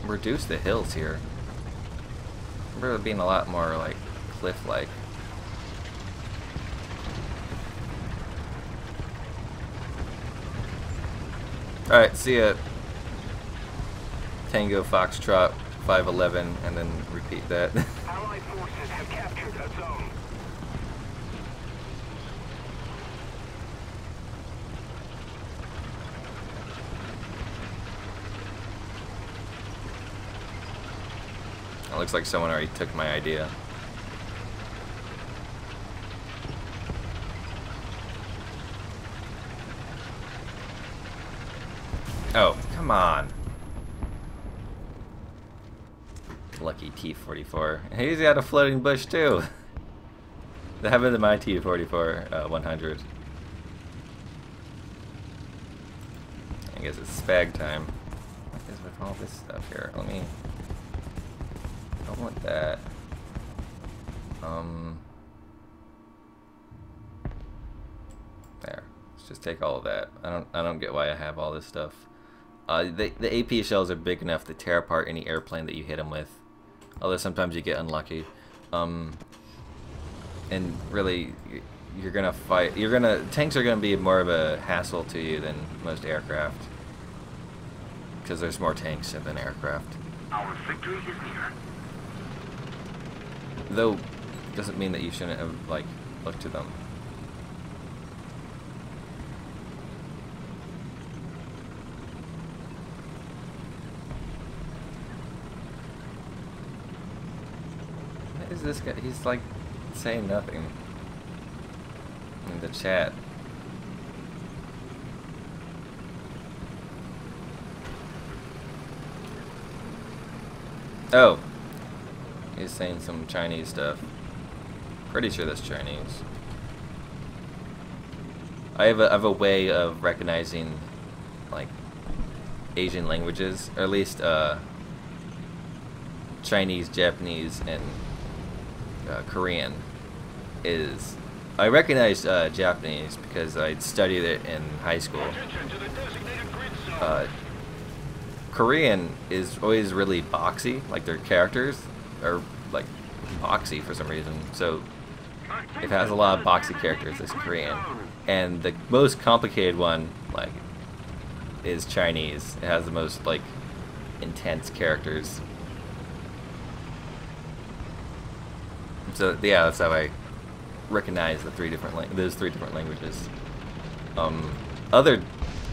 reduced the hills here. I remember it being a lot more like cliff-like. Alright, see ya. Tango Foxtrot 511, and then repeat that.
Allied forces have captured a zone.
It looks like someone already took my idea. Oh, come on. Lucky T-44. He's got a floating bush too. That happened to my T-44 100. I guess it's spag time. What is with all this stuff here? Let me... I don't want that. There. Let's just take all of that. I don't get why I have all this stuff. The AP shells are big enough to tear apart any airplane that you hit them with. Although sometimes you get unlucky. And really, you're gonna fight. Tanks are gonna be more of a hassle to you than most aircraft, because there's more tanks than aircraft.
Our victory is near.
Though, doesn't mean that you shouldn't have like looked to them. What is this guy? He's like saying nothing in the chat. Oh, he's saying some Chinese stuff. Pretty sure that's Chinese. I have a way of recognizing like Asian languages, or at least Chinese, Japanese, and Korean. I recognize Japanese because I studied it in high school.
Attention to the designated grid zone.
Korean is always really boxy, like their characters are like boxy for some reason. So it has a lot of boxy characters, it's Korean. And the most complicated one, like, is Chinese. It has the most like intense characters. So yeah, that's how I recognize the those three different languages. Other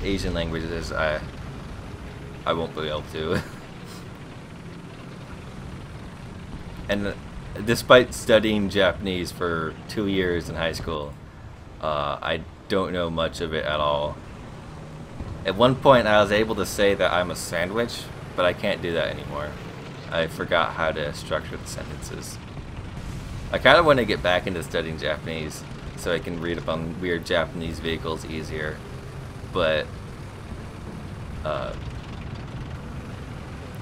Asian languages, I won't be able to. And despite studying Japanese for 2 years in high school, I don't know much of it at all. At one point, I was able to say that I'm a sandwich, but I can't do that anymore. I forgot how to structure the sentences. I kind of want to get back into studying Japanese so I can read up on weird Japanese vehicles easier, but I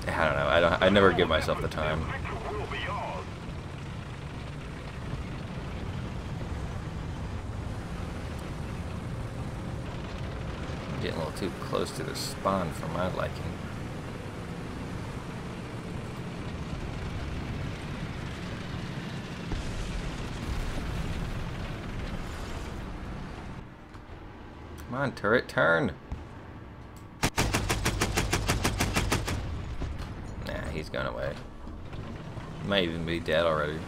don't know. I never give myself the time. I'm getting a little too close to the spawn for my liking. Come on, turret, turn. Nah, he's gone away. Might even be dead already.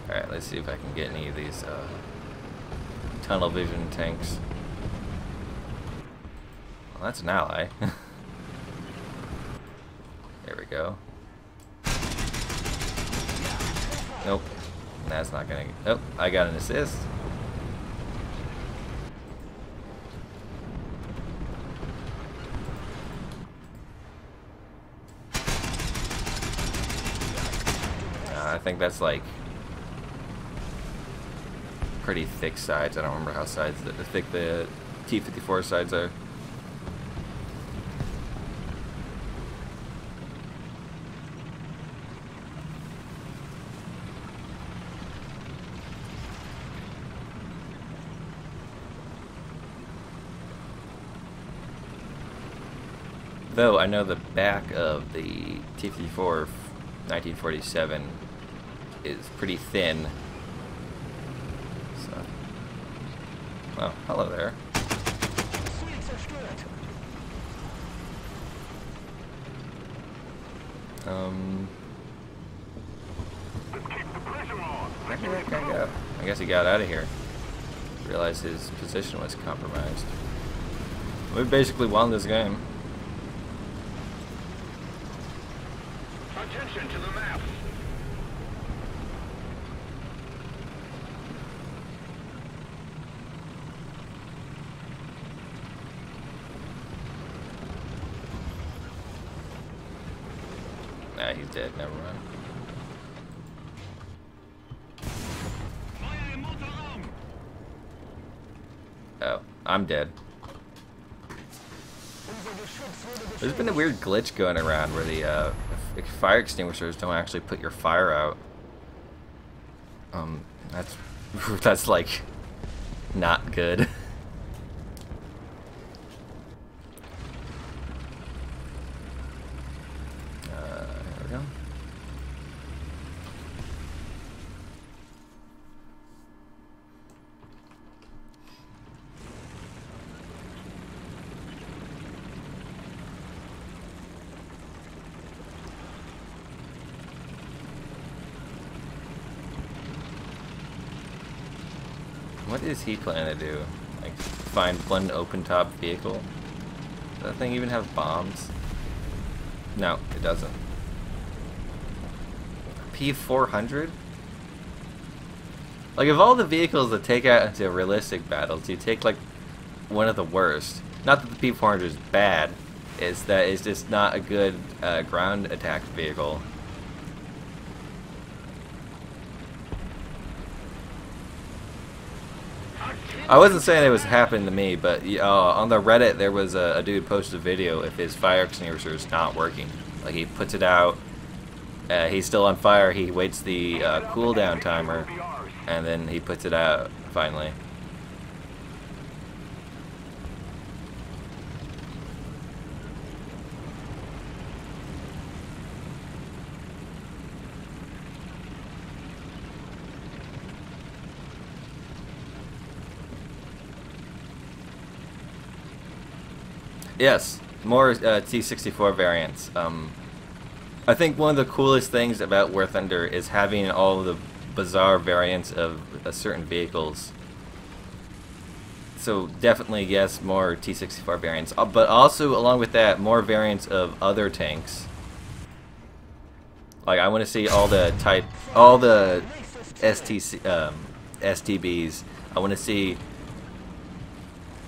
Alright, let's see if I can get any of these tunnel vision tanks. Well, that's an ally. There we go. Nope. That's not gonna... Oh, I got an assist. I think that's like pretty thick sides. I don't remember how thick the T-54 sides are. Though I know the back of the T-54 1947 is pretty thin. So, well, hello there. Where did that guy go? I guess he got out of here. Realized his position was compromised. We basically won this game.
Attention to the map.
Nah, he's dead. Never mind. Oh, I'm dead. There's been a weird glitch going around where the fire extinguishers don't actually put your fire out. That's like not good. There we go. What is he planning to do? Like, find one open-top vehicle? Does that thing even have bombs? No, it doesn't. P-400? Like, of all the vehicles that take out into realistic battles, you take, like, one of the worst. Not that the P-400 is bad, it's that it's just not a good ground attack vehicle. I wasn't saying it was happening to me, but on the Reddit there was a dude posted a video if his fire extinguisher is not working. Like, he puts it out, he's still on fire, he waits the cooldown timer, and then he puts it out finally. Yes, more T-64 variants. I think one of the coolest things about War Thunder is having all of the bizarre variants of certain vehicles. So definitely, yes, more T-64 variants. But also, along with that, more variants of other tanks. Like, I want to see all the STBs. I want to see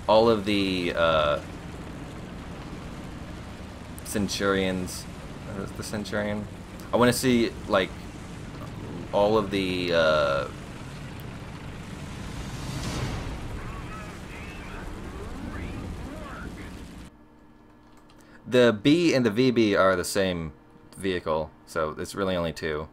all of the Centurions. What is the Centurion? I want to see, like, all of the B and the VB are the same vehicle, so it's really only two.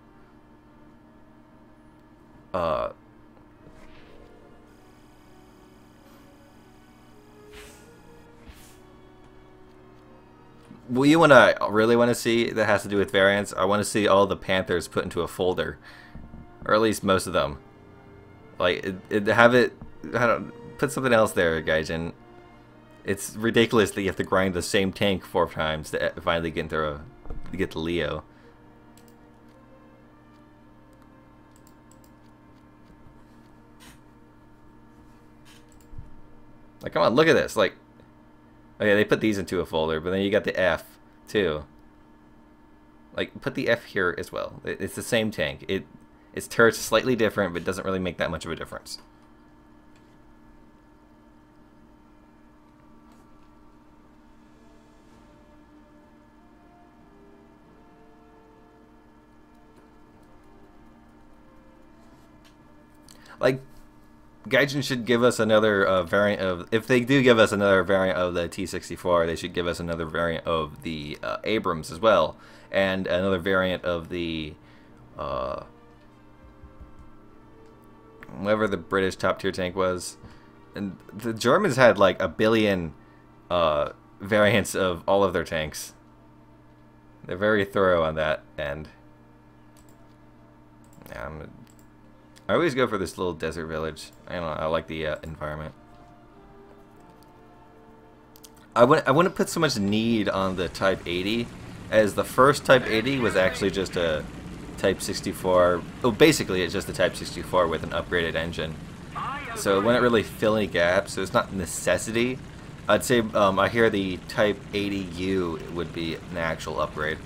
what you really want to see that has to do with variants, I want to see all the Panthers put into a folder, or at least most of them. Like have it, I don't put something else there, Gaijin. It's ridiculous that you have to grind the same tank 4 times to finally get into to get the Leo. Like, come on, look at this. Like, okay, they put these into a folder, but then you got the F too. Like, put the F here as well. It's the same tank. Its turret's slightly different, but it doesn't really make that much of a difference. Like, Gaijin should give us another variant of... If they do give us another variant of the T-64, they should give us another variant of the Abrams as well. And another variant of the... whatever the British top-tier tank was. And the Germans had like 1 billion variants of all of their tanks. They're very thorough on that, and... Yeah, I always go for this little desert village. I don't know, I like the environment. I wouldn't put so much need on the Type 80, as the first Type 80 was actually just a Type 64. Oh, basically it's just a Type 64 with an upgraded engine. So it wouldn't really fill any gaps, so it's not a necessity. I'd say I hear the Type 80U would be an actual upgrade.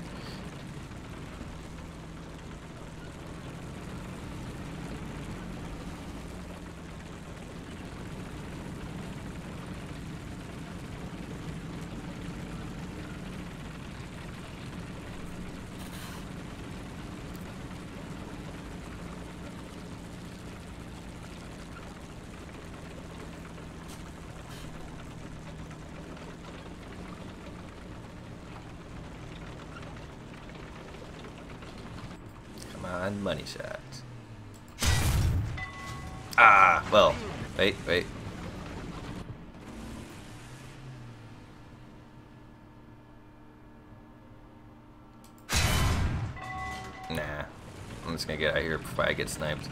On money shot. Ah, well, wait. Nah, I'm just gonna get out of here before I get sniped.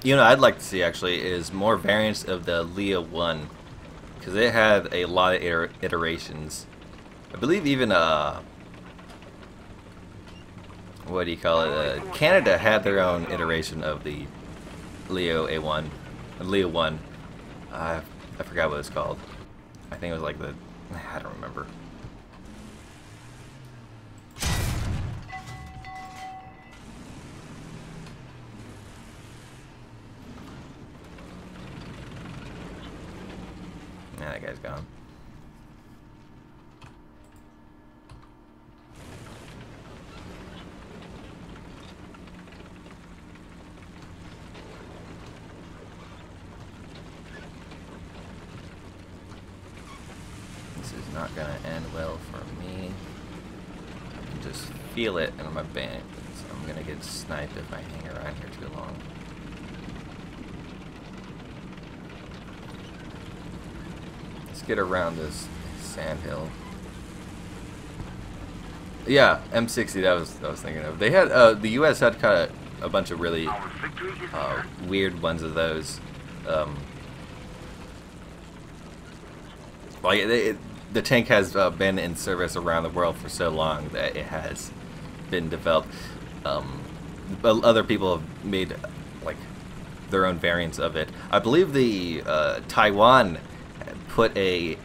You know, I'd like to see actually is more variants of the Leo 1, because it had a lot of iterations. I believe even what do you call it? Canada had their own iteration of the Leo A1, Leo 1. I forgot what it's called. I think it was like the, I don't remember. Yeah, that guy's gone. This is not gonna end well for me. I can just feel it in my band. So I'm gonna get sniped if I hang around here too long. Get around this sandhill. Yeah, M60. That was what I was thinking of. They had the U.S. had kind of a bunch of really weird ones of those. Like the tank has been in service around the world for so long that it has been developed. But other people have made like their own variants of it. I believe the Taiwan put I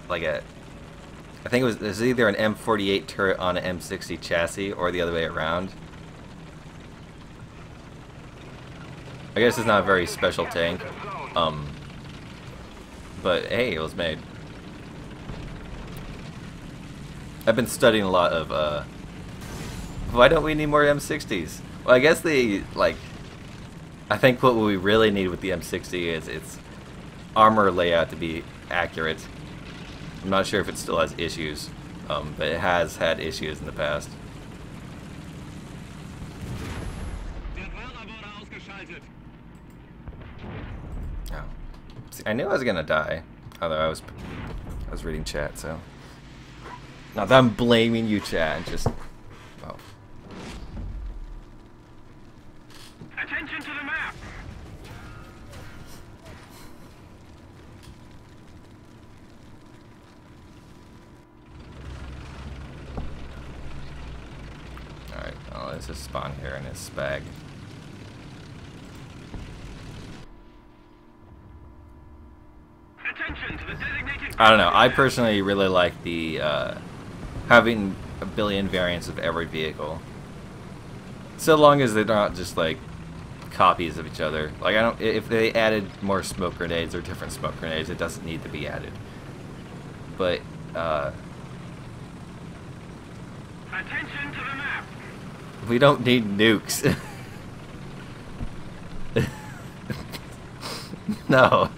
think it was either an M48 turret on an M60 chassis or the other way around. I guess it's not a very special tank, but hey, it was made. I've been studying a lot of why don't we need more M60s? Well, I guess the like. I think what we really need with the M60 is its armor layout to be accurate. I'm not sure if it still has issues, but it has had issues in the past. Oh. See, I knew I was gonna die, although I was reading chat, so. Not that I'm blaming you, chat, just. Oh.
Attention to the map.
Alright, well, let's just spawn here in this bag.
Attention to the designated.
I don't know, I personally really like the, having a billion variants of every vehicle. So long as they're not just, like, copies of each other. Like, I don't, if they added more smoke grenades or different smoke grenades, it doesn't need to be added. But,
Attention to the map.
we don't need nukes. No.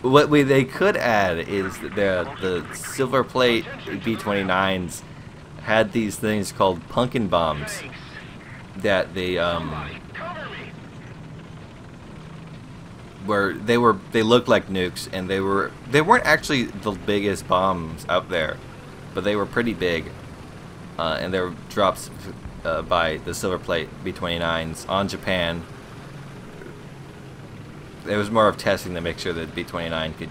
What they could add is the silver plate B-29s had these things called pumpkin bombs
Thanks.
that they
Somebody cover me.
where they looked like nukes, and they weren't actually the biggest bombs out there, but they were pretty big, and they were dropped by the silver plate B-29s on Japan. It was more of testing to make sure that B-29 could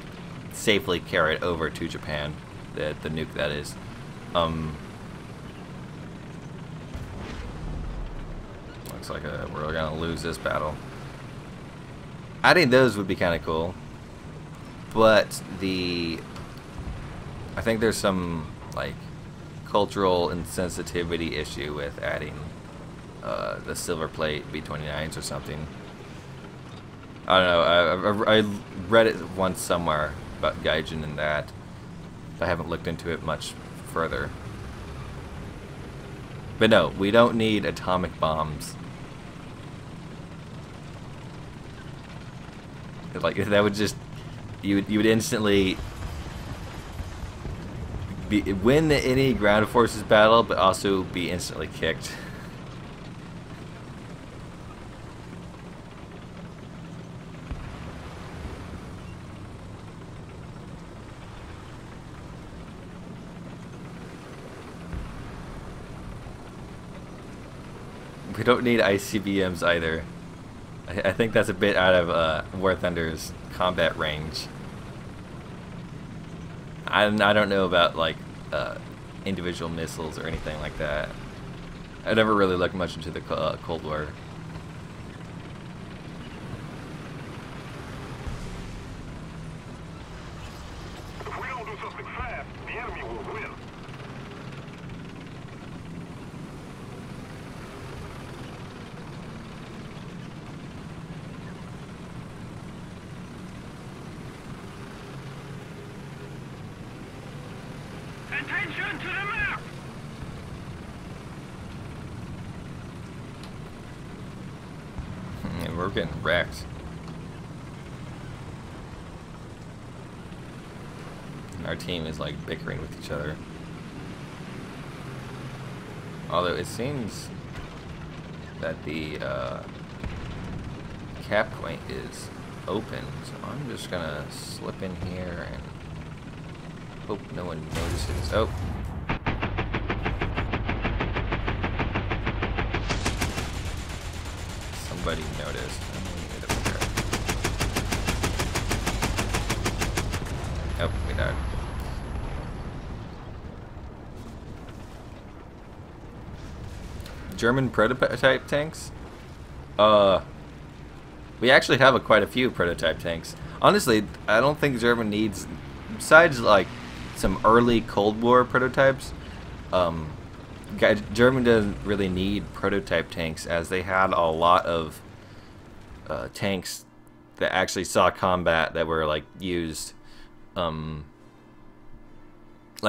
safely carry it over to Japan, the nuke that is. Looks like we're gonna lose this battle. Adding those would be kind of cool, but I think there's some like cultural insensitivity issue with adding the silver plate B-29s or something. I don't know. I read it once somewhere about Gaijin and that. I haven't looked into it much further. But no, we don't need atomic bombs. Like that would just you would instantly win any ground forces battle, but also be instantly kicked. We don't need ICBMs either. I think that's a bit out of War Thunder's combat range. I don't know about like individual missiles or anything like that. I never really looked much into the Cold War.
If we don't do something fast, the enemy will win. Attention to the map.
And we're getting wrecked. Our team is like bickering with each other. Although it seems that the cap point is open, so I'm just gonna slip in here and hope no one notices. Oh. Somebody noticed. Oh, we died. German prototype tanks? We actually have quite a few prototype tanks. Honestly, I don't think German needs, besides like some early Cold War prototypes, German doesn't really need prototype tanks, as they had a lot of tanks that actually saw combat that were like used, like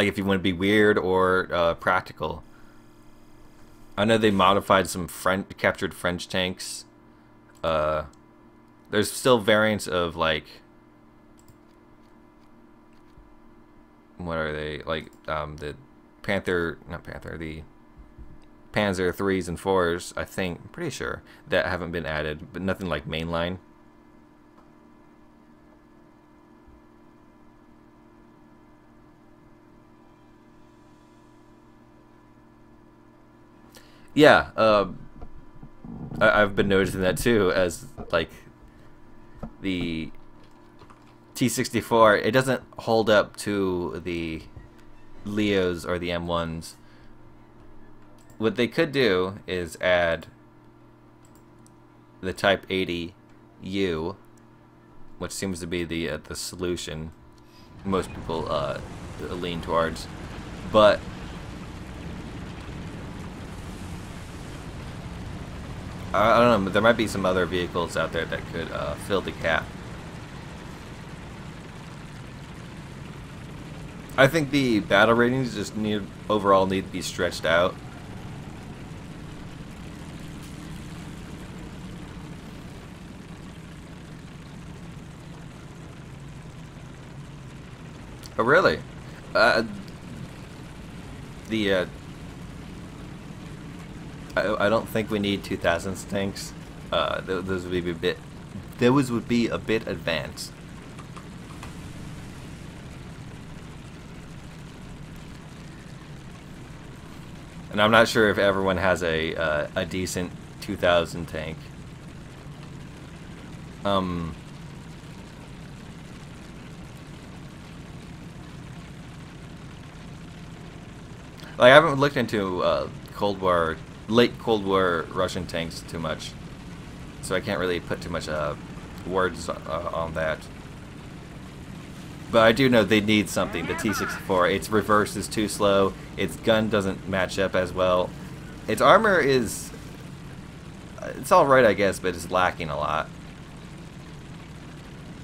if you want to be weird or practical. I know they modified some captured French tanks. There's still variants of like, what are they, like the the Panzer 3s and 4s, I think, I'm pretty sure, that haven't been added, but nothing like mainline. Yeah, I've been noticing that too, as like the T-64, it doesn't hold up to the Leos or the M1s. What they could do is add the Type 80U, which seems to be the solution most people lean towards, but I don't know, there might be some other vehicles out there that could fill the gap. I think the battle ratings just overall need to be stretched out. Oh really? I don't think we need 2000s tanks. Those would be a bit. Those would be a bit advanced. And I'm not sure if everyone has a decent 2000 tank. Like I haven't looked into late Cold War Russian tanks too much, so I can't really put too much words on that. But I do know they need something. The T-64, its reverse is too slow. Its gun doesn't match up as well. Its armor is, it's all right, I guess, but it's lacking a lot.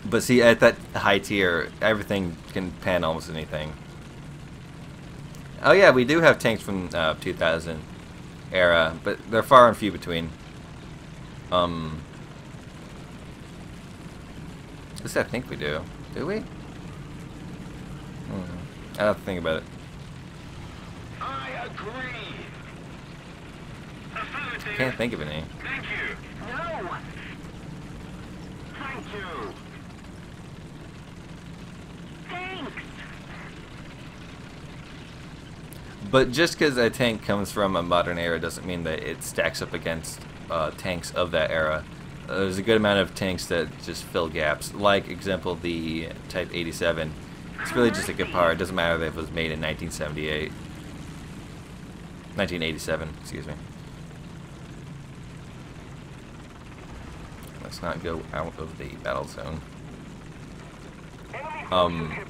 But see, at that high tier, everything can pan almost anything. Oh yeah, we do have tanks from 2000 era, but they're far and few between. At least I think we do. Do we? I have to think about it.
I agree. Affirmative.
Can't think of any.
Thank you. No. Thank you. Thanks.
But just because a tank comes from a modern era doesn't mean that it stacks up against tanks of that era. There's a good amount of tanks that just fill gaps. Like, example, the Type 87. It's really just a good power. It doesn't matter if it was made in 1978. 1987, excuse me. Let's not go out of the battle zone.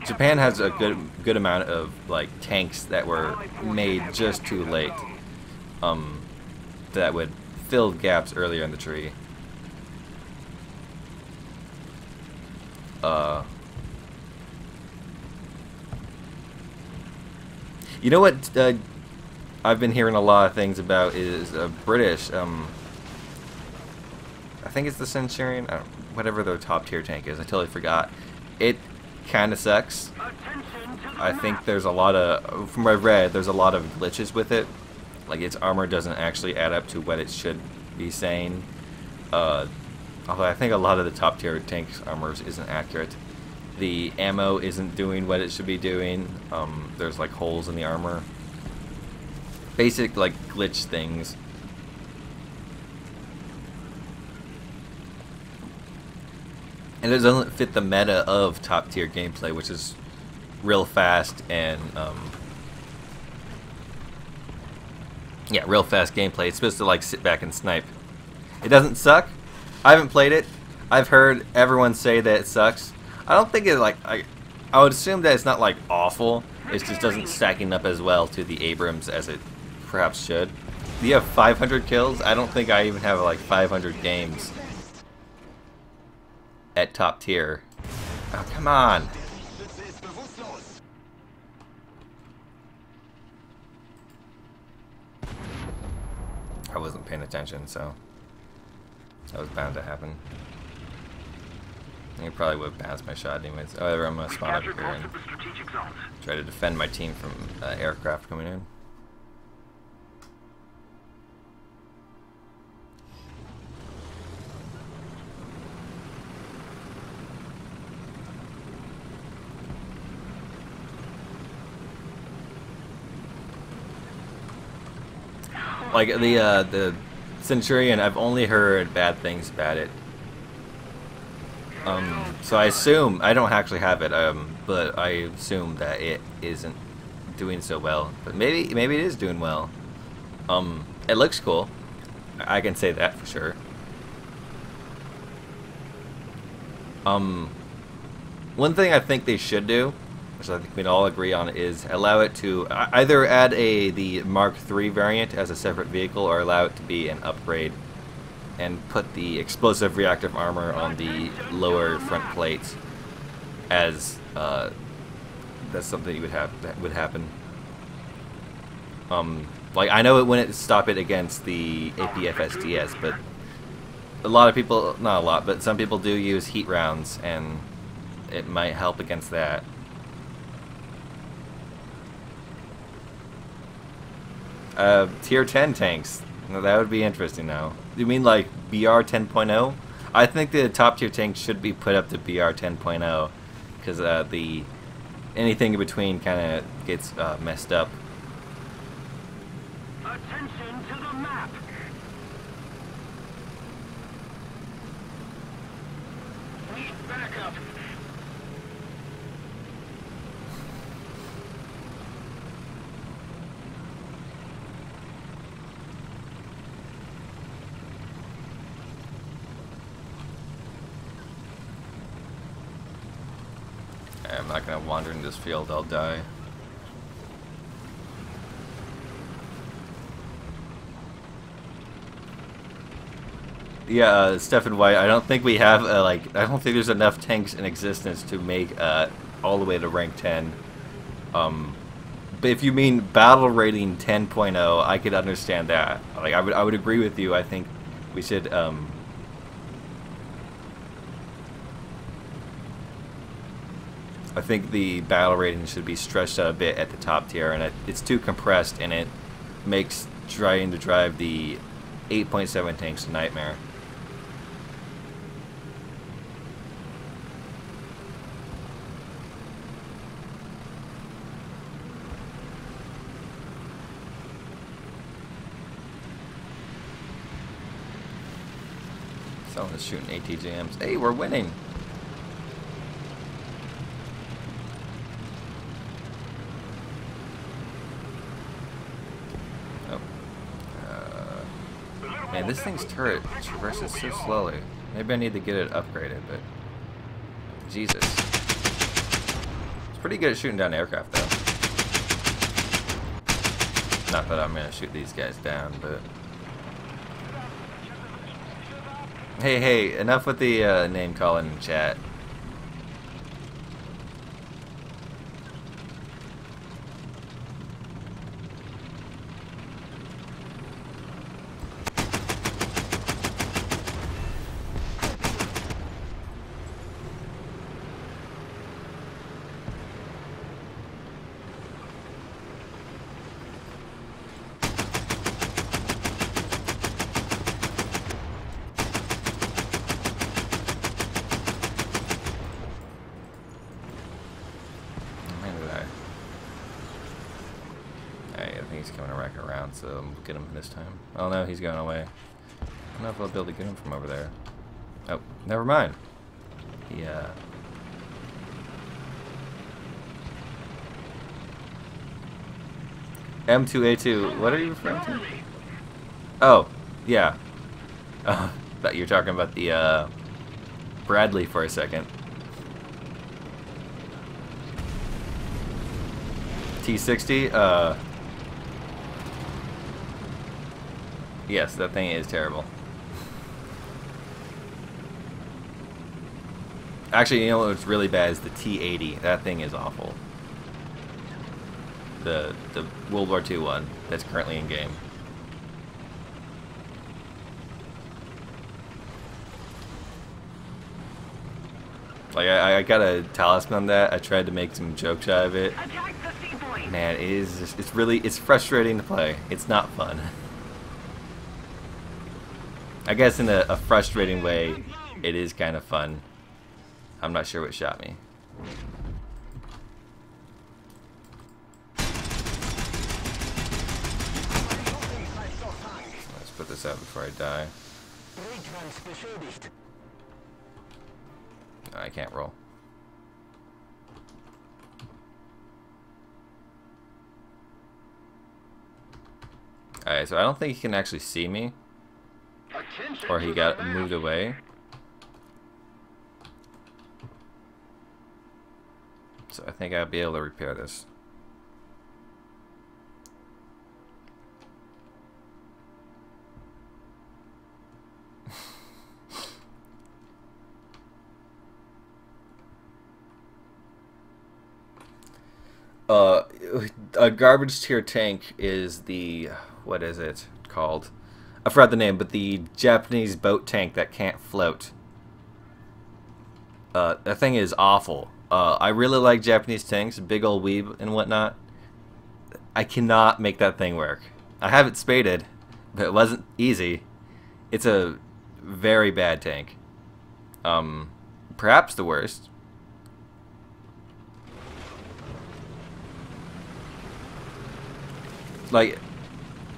Japan has a good amount of like tanks that were made just too late. That would fill gaps earlier in the tree. You know what I've been hearing a lot of things about is British, I think it's the Centurion, whatever their top tier tank is, I totally forgot. It kind of sucks. I think there's a lot of, from what I've read, there's a lot of glitches with it. Like its armor doesn't actually add up to what it should be saying. Although I think a lot of the top tier tank's armors isn't accurate. The ammo isn't doing what it should be doing. There's like holes in the armor. Basic like glitch things. And it doesn't fit the meta of top tier gameplay, which is real fast and yeah, real fast gameplay. It's supposed to like sit back and snipe. It doesn't suck. I haven't played it. I've heard everyone say that it sucks. I don't think it like I would assume that it's not like awful. It just doesn't stacking up as well to the Abrams as it perhaps should. Do you have 500 kills? I don't think I even have like 500 games at top tier. Oh, come on. wasn't paying attention, so that was bound to happen. I probably would have bounced my shot anyways. However, I'm going to spawn up here and try to defend my team from aircraft coming in. Like the Centurion, I've only heard bad things about it. So I assume I don't actually have it, but I assume that it isn't doing so well. But maybe it is doing well. It looks cool. I can say that for sure. One thing I think they should do, which I think we'd all agree on, is allow it to either add the Mark III variant as a separate vehicle, or allow it to be an upgrade and put the explosive reactive armor on the lower front plates, as that's something you would have that would happen. Like, I know it wouldn't stop it against the APFSDS, but a lot of people, not a lot, but some people do use heat rounds, and it might help against that. Tier 10 tanks. Now, that would be interesting now. You mean like BR 10.0? I think the top tier tanks should be put up to BR 10.0, because the anything in between kind of gets messed up.
Attention to the map. Need backup.
I'm not gonna wander in this field, I'll die. Yeah, Stephen White, I don't think we have, I don't think there's enough tanks in existence to make, all the way to rank 10. But if you mean battle rating 10.0, I could understand that. Like, I would agree with you. I think we should, I think the battle rating should be stretched out a bit at the top tier, and it's too compressed, and it makes trying to drive the 8.7 tanks a nightmare. Someone is shooting ATGMs. Hey, we're winning! Man, this thing's turret traverses so slowly. Maybe I need to get it upgraded, but Jesus. It's pretty good at shooting down aircraft, though. Not that I'm gonna shoot these guys down, but hey, enough with the name calling in chat. He's coming around, so I'm gonna get him this time. Oh no, he's going away. I don't know if I'll be able to get him from over there. Oh, never mind. Yeah. M2A2, what are you referring to? Oh, yeah. Thought you were talking about the Bradley for a second. T60, yes, that thing is terrible. Actually, you know what's really bad is the T80. That thing is awful. The World War II one that's currently in game. Like, I got a talisman on that. I tried to make some jokes out of it.
Attack the seaboy.
Man, it is just, it's frustrating to play. It's not fun. I guess in a frustrating way, it is kind of fun. I'm not sure what shot me. Let's put this out before I die. No, I can't roll. Alright, so I don't think he can actually see me.
Attention
Or
to
he
the
got
map.
moved away. So I think I'll be able to repair this. A garbage tier tank is the, what is it called? I forgot the name, but the Japanese boat tank that can't float. That thing is awful. I really like Japanese tanks, big old weeb and whatnot. I cannot make that thing work. I have it spaded, but it wasn't easy. It's a very bad tank. Perhaps the worst. Like,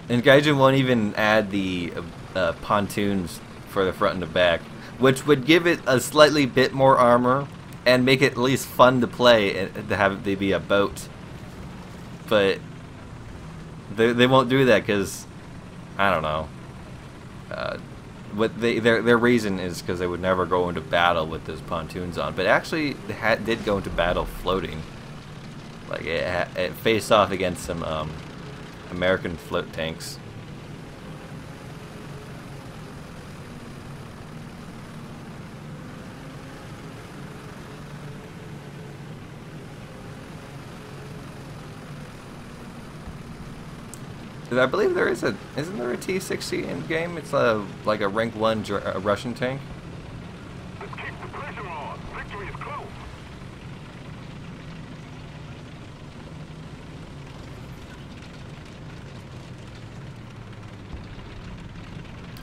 and Gaijin won't even add the pontoons for the front and the back, which would give it a slightly bit more armor and make it at least fun to play and to have it be a boat. But they won't do that because I don't know. What their reason is because they would never go into battle with those pontoons on. But actually, they did go into battle floating. Like it faced off against some American float tanks. I believe there is isn't there a T-60 in game? It's like a rank 1 Russian tank.
Let's keep the pressure on. Victory is close.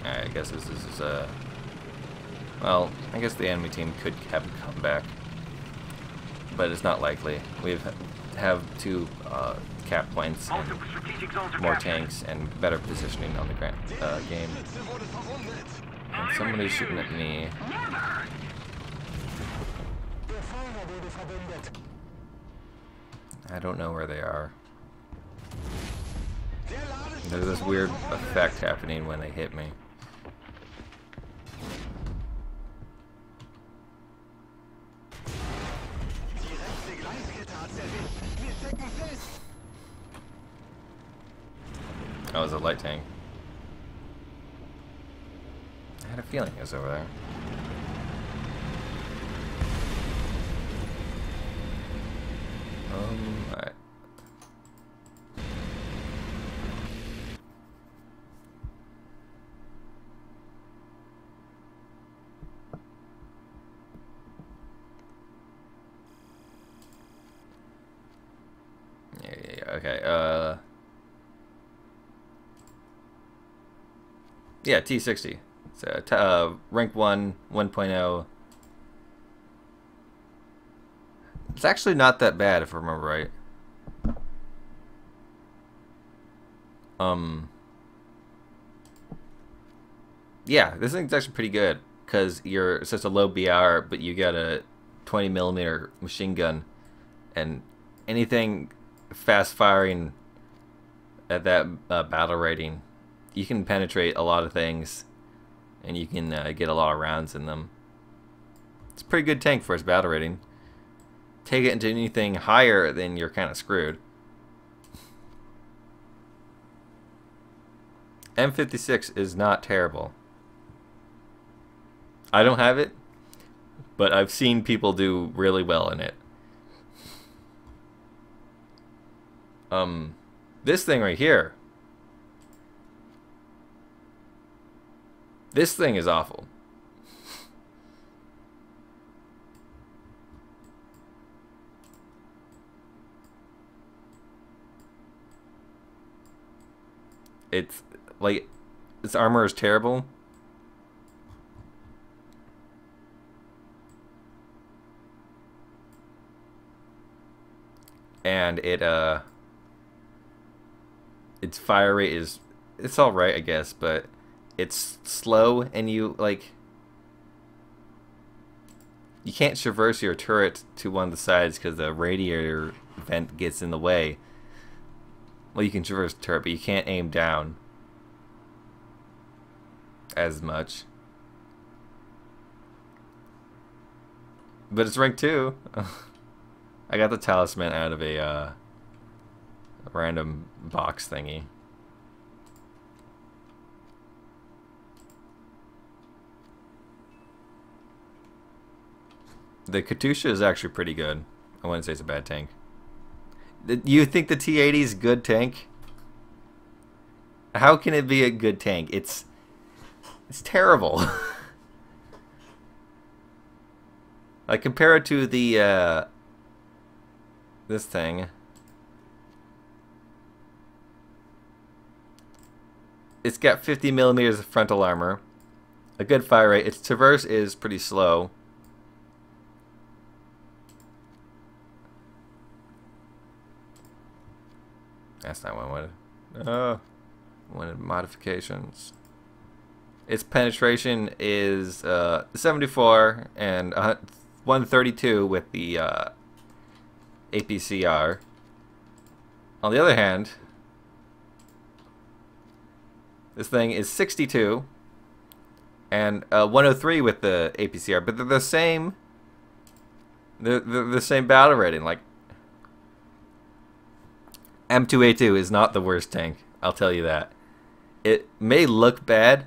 Alright, I guess this is well, I guess the enemy team could have come back, but it's not likely. We have 2 cap points and
Multiple strategic zones are
more
captured.
tanks and better positioning on the game. And somebody's shooting at me. I don't know where they are. There's this weird effect happening when they hit me. Oh, it was a light tank. I had a feeling it was over there. Alright. Yeah, okay, yeah, T-60. So, rank 1, 1.0. It's actually not that bad, if I remember right. Yeah, this thing's actually pretty good, because you're such a low BR, but you got a 20mm machine gun, and anything fast-firing at that battle rating, you can penetrate a lot of things, and you can get a lot of rounds in them. It's a pretty good tank for its battle rating. Take it into anything higher, then you're kind of screwed. M56 is not terrible. I don't have it, but I've seen people do really well in it. This thing right here. This thing is awful. It's like its armor is terrible. And its fire rate is, it's all right, I guess, but it's slow, and you can't traverse your turret to one of the sides because the radiator vent gets in the way. Well, you can traverse the turret, but you can't aim down as much. But it's rank 2. I got the talisman out of a random box thingy. The Katusha is actually pretty good. I wouldn't say it's a bad tank. You think the T-80 is a good tank? How can it be a good tank? It's terrible. Like, compare it to the this thing. It's got 50 millimeters of frontal armor, a good fire rate. Its traverse is pretty slow. That's not what I wanted. Wanted modifications. Its penetration is 74 and 132 with the APCR. On the other hand, this thing is 62 and 103 with the APCR, but they're the same. They're the same battle rating. Like, M2A2 is not the worst tank, I'll tell you that. It may look bad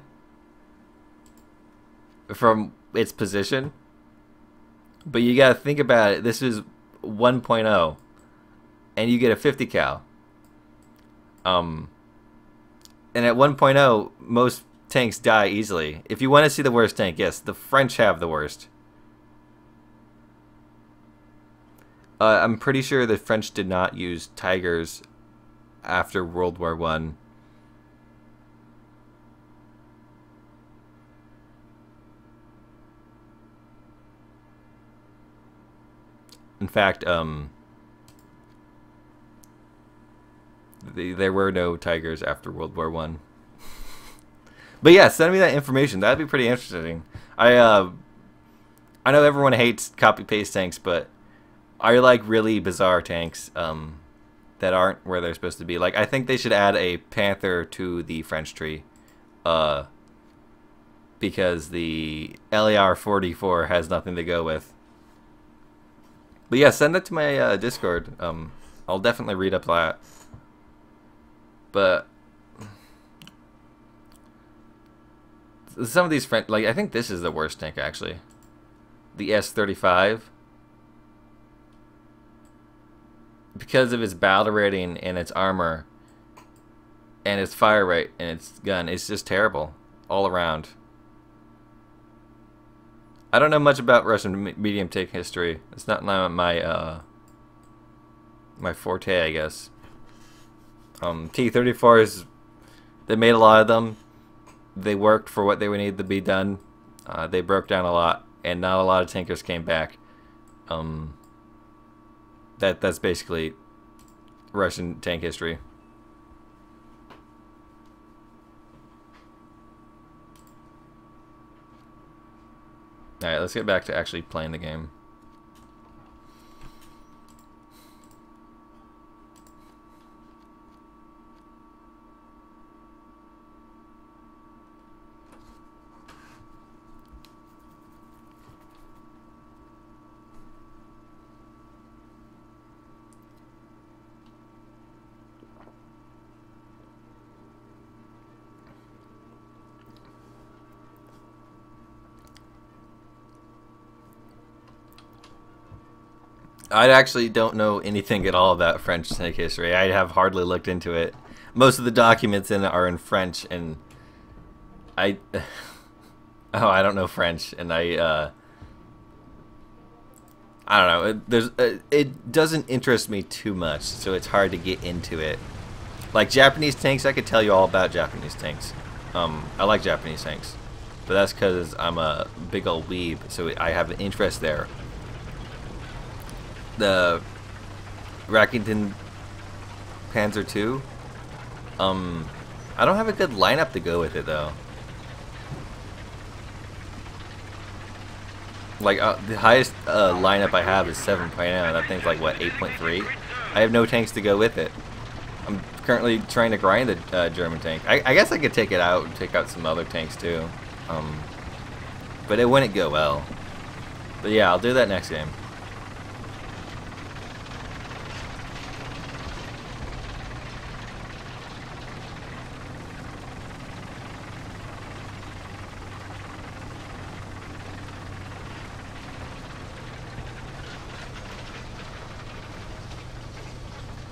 from its position, but you gotta think about it. This is 1.0 and you get a 50 cal. And at 1.0 most tanks die easily. If you want to see the worst tank, yes, the French have the worst. I'm pretty sure the French did not use Tigers after World War I. In fact, there were no Tigers after World War I. But yeah, send me that information. That'd be pretty interesting. I know everyone hates copy-paste tanks, but I like really bizarre tanks that aren't where they're supposed to be. Like, I think they should add a Panther to the French tree, because the LAR-44 has nothing to go with. But yeah, send it to my Discord. I'll definitely read up that. But some of these French, like, I think this is the worst tank actually. The S-35. Because of its battle rating and its armor and its fire rate and its gun, it's just terrible all around. I don't know much about Russian medium tank history. It's not my my forte, I guess. T-34s, they made a lot of them. They worked for what they needed to be done. They broke down a lot, and not a lot of tankers came back. That's basically Russian tank history. Alright, let's get back to actually playing the game. I actually don't know anything at all about French tank history. I have hardly looked into it. Most of the documents in it are in French, and I don't know French, and I don't know. It doesn't interest me too much, so it's hard to get into it. Like Japanese tanks, I could tell you all about Japanese tanks. I like Japanese tanks, but that's because I'm a big old weeb, so I have an interest there. The Rakuten Panzer II, I don't have a good lineup to go with it though. Like the highest lineup I have is 7.0. That thing's like what, 8.3. I have no tanks to go with it. I'm currently trying to grind the German tank. I guess I could take it out and take out some other tanks too, but it wouldn't go well. But yeah, I'll do that next game.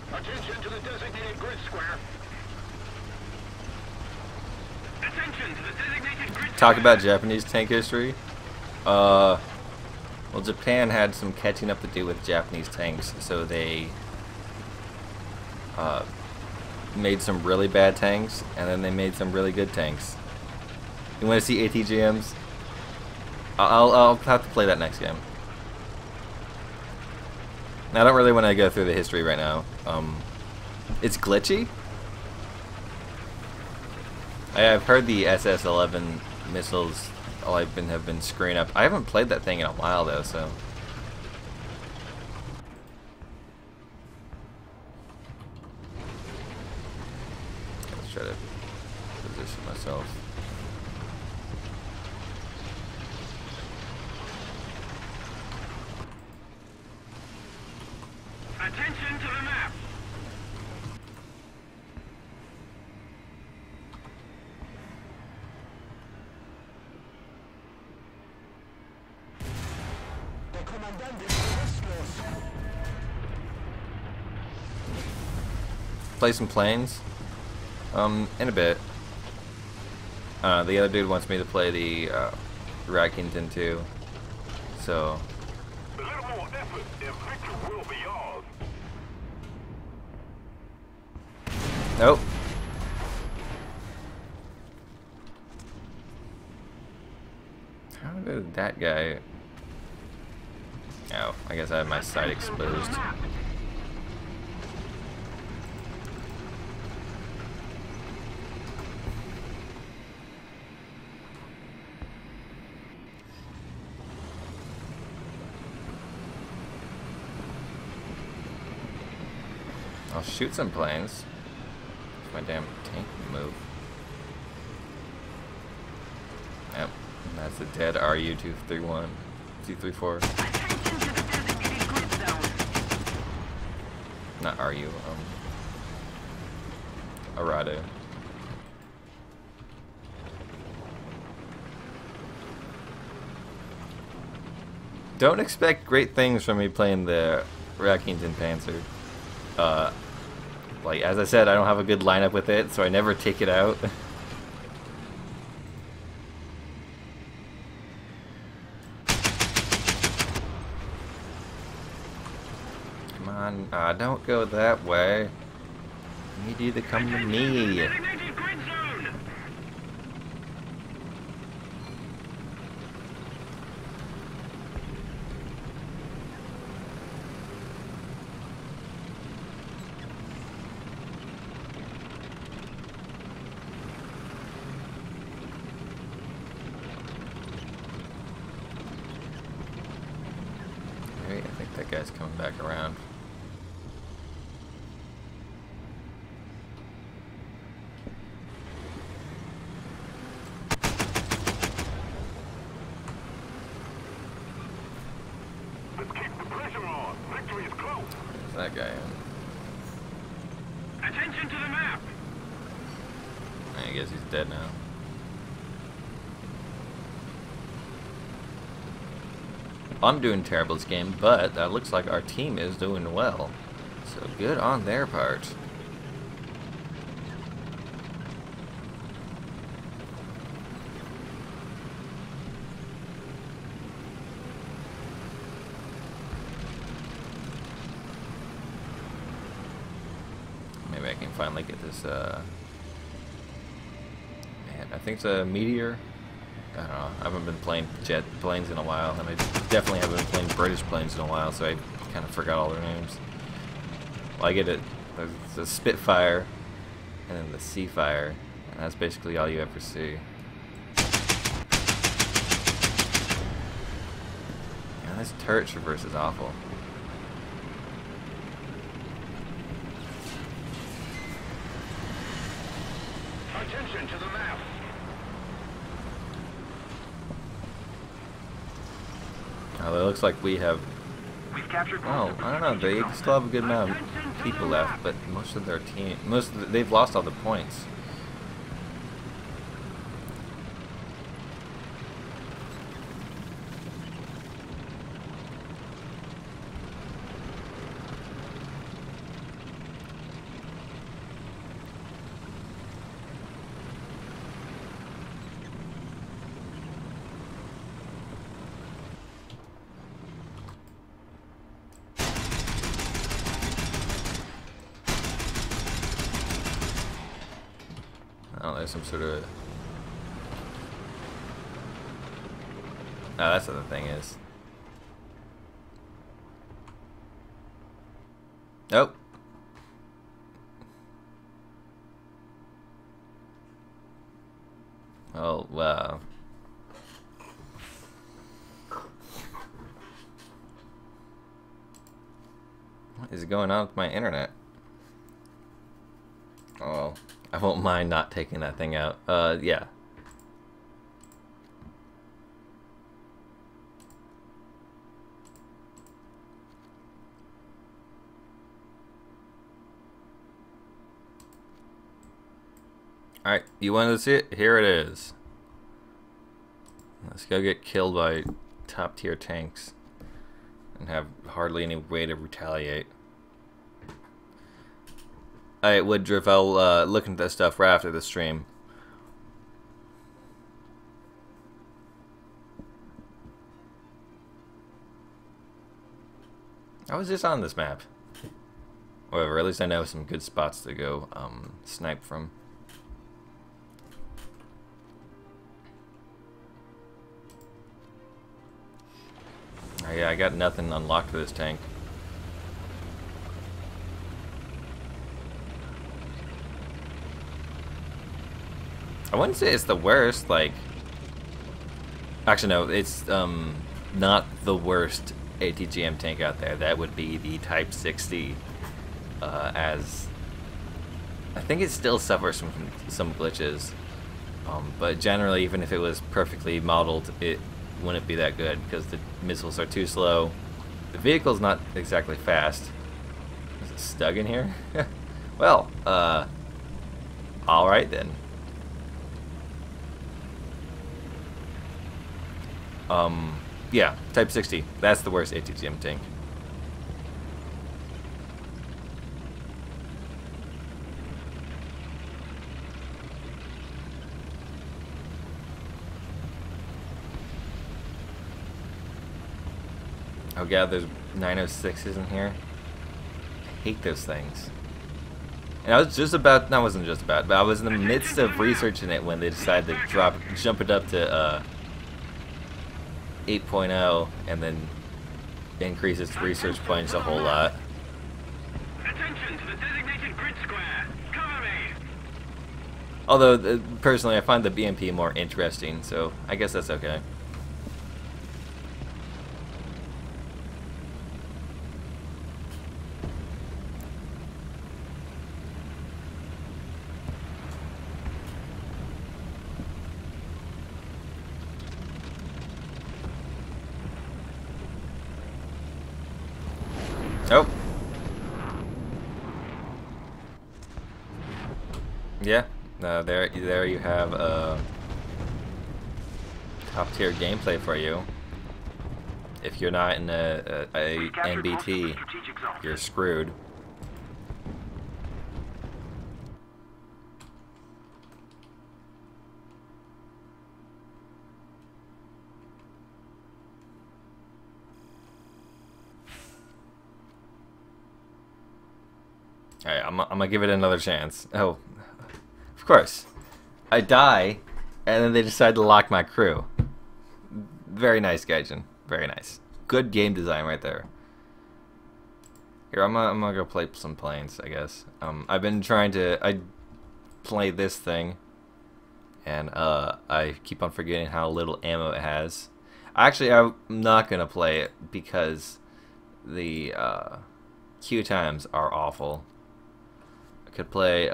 Attention to the designated grid square. Attention to the designated grid
Talk about Japanese tank history. Well, Japan had some catching up to do with Japanese tanks, so they made some really bad tanks, and then they made some really good tanks. You want to see ATGMs? I'll have to play that next game. I don't really want to go through the history right now. It's glitchy. I've heard the SS-11 missiles have been screwing up. I haven't played that thing in a while though, so. Let's try to position myself.
Attention to the map.
Play some planes. In a bit. The other dude wants me to play the Rakuten too. So.
A little more effort and victory will be yours.
Nope. How did that guy? Oh, I guess I have my sight exposed. I'll shoot some planes. If my damn tank can move. Yep, that's a dead RU-231, 234. Not RU, Arado. Don't expect great things from me playing the Rakuten Panzer. Like, as I said, I don't have a good lineup with it, so I never take it out. Come on, don't go that way. You need you to come to me.
Designated grid zone.
Wait, I think that guy's coming back around.
Let's keep the pressure on. Victory is close.
Where's that guy in?
Attention to the map.
I guess he's dead now. I'm doing terrible this game, but that looks like our team is doing well. So good on their part. Maybe I can finally get this. Man, I think it's a meteor. I don't know. I haven't been playing jet planes in a while, and I definitely haven't been playing British planes in a while, so I kind of forgot all their names. Well, I get it. There's the Spitfire, and then the Seafire, and that's basically all you ever see. Yeah, this turret traverse is awful.
Attention to the map.
Oh, it looks like we have.
We've captured.
Oh, I don't know. They still have a good amount of people left, but most of their team, they've lost all the points. Oh, there's some sort of. Oh, that's what the thing is. Nope. Oh, wow. What is going on with my internet? Oh, I won't mind not taking that thing out. Yeah. Alright, you wanted to see it? Here it is. Let's go get killed by top tier tanks and have hardly any way to retaliate. Alright, Woodruff, I'll look into that stuff right after the stream. I was just on this map. However, at least I know some good spots to go snipe from. Oh, yeah, I got nothing unlocked for this tank. I wouldn't say it's the worst, like... Actually, no, it's not the worst ATGM tank out there. That would be the Type 60, as... I think it still suffers from some glitches. But generally, even if it was perfectly modeled, it wouldn't be that good, because the missiles are too slow. The vehicle's not exactly fast. Is it stuck in here? Well, alright then. Yeah, Type 60. That's the worst ATGM tank. Oh god, there's 906s in here. I hate those things. And I was just about, no, I wasn't just about, but I was in the midst of researching it when they decided to jump it up to 8.0 and then increase its research points a whole lot.
Attention to the designated grid square. Cover me.
Although, personally, I find the BMP more interesting, so I guess that's okay. Oh. Yeah, there you have top tier gameplay for you. If you're not in a NBT, you're screwed. Alright, I'm gonna give it another chance. Oh, of course. I die, and then they decide to lock my crew. Very nice, Gaijin. Very nice. Good game design right there. Here, I'm gonna go play some planes, I guess. I've been trying to... I play this thing, and I keep on forgetting how little ammo it has. Actually, I'm not gonna play it because the queue times are awful. I could play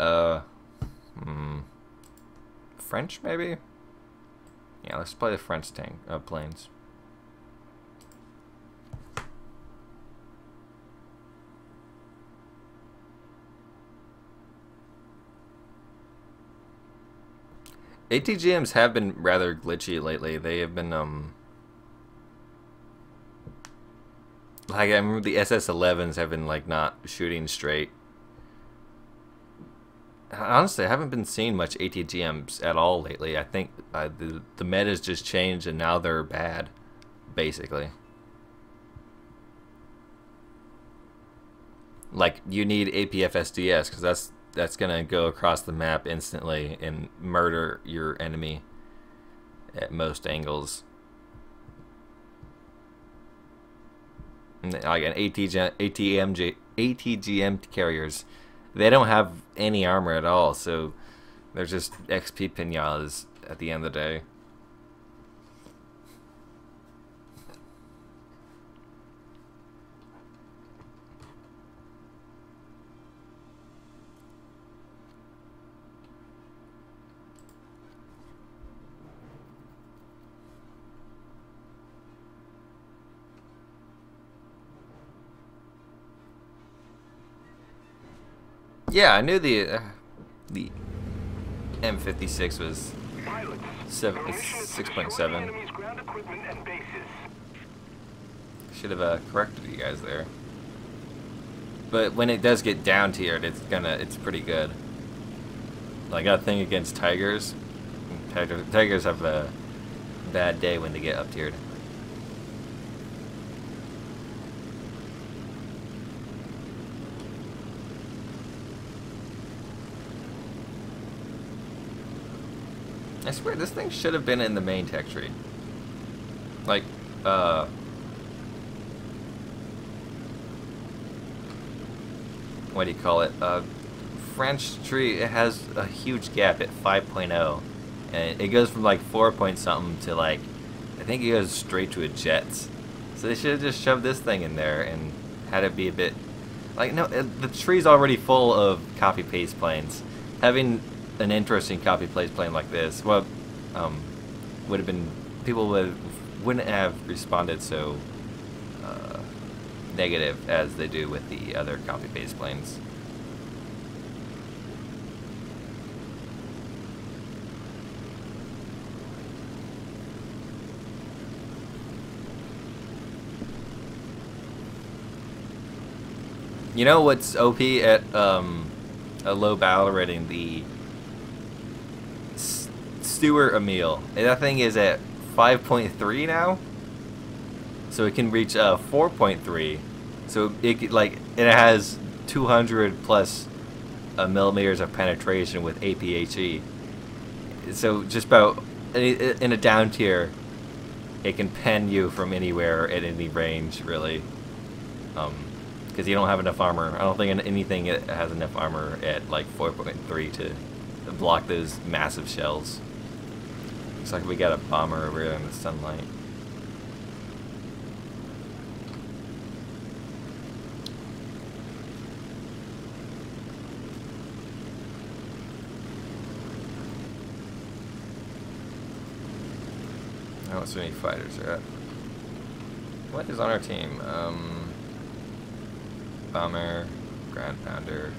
French, maybe? Yeah, let's play the French tank planes. ATGMs have been rather glitchy lately. They have been like, I remember the SS11s have been like not shooting straight. Honestly, I haven't been seeing much ATGMs at all lately. I think the meta's just changed and now they're bad, basically. Like, you need APFSDS because that's gonna go across the map instantly and murder your enemy at most angles. Like an ATGM carriers, they don't have any armor at all, so they're just XP pinatas at the end of the day. Yeah, I knew the M56 was 6.7. Should have corrected you guys there. But when it does get down tiered, it's pretty good. I got a thing against Tigers. Tigers have a bad day when they get up tiered. I swear, this thing should have been in the main tech tree. Like, what do you call it? French tree, it has a huge gap at 5.0. And it goes from like 4 point something to like, I think it goes straight to a Jets. So they should have just shoved this thing in there and had it be a bit, like, no, the tree's already full of copy-paste planes. Having an interesting copy-paste plane like this, well, would have been, people wouldn't have responded so negative as they do with the other copy-paste planes. You know what's OP at a low battle rating? The Stuart Emil. That thing is at 5.3 now, so it can reach 4.3. So it has 200 plus millimeters of penetration with APHE. So just about in a down tier, it can pen you from anywhere at any range, really. Because you don't have enough armor. I don't think anything has enough armor at like 4.3 to block those massive shells. Looks like we got a bomber over here in the sunlight. I don't see any fighters yet. What is on our team? Bomber, ground pounder,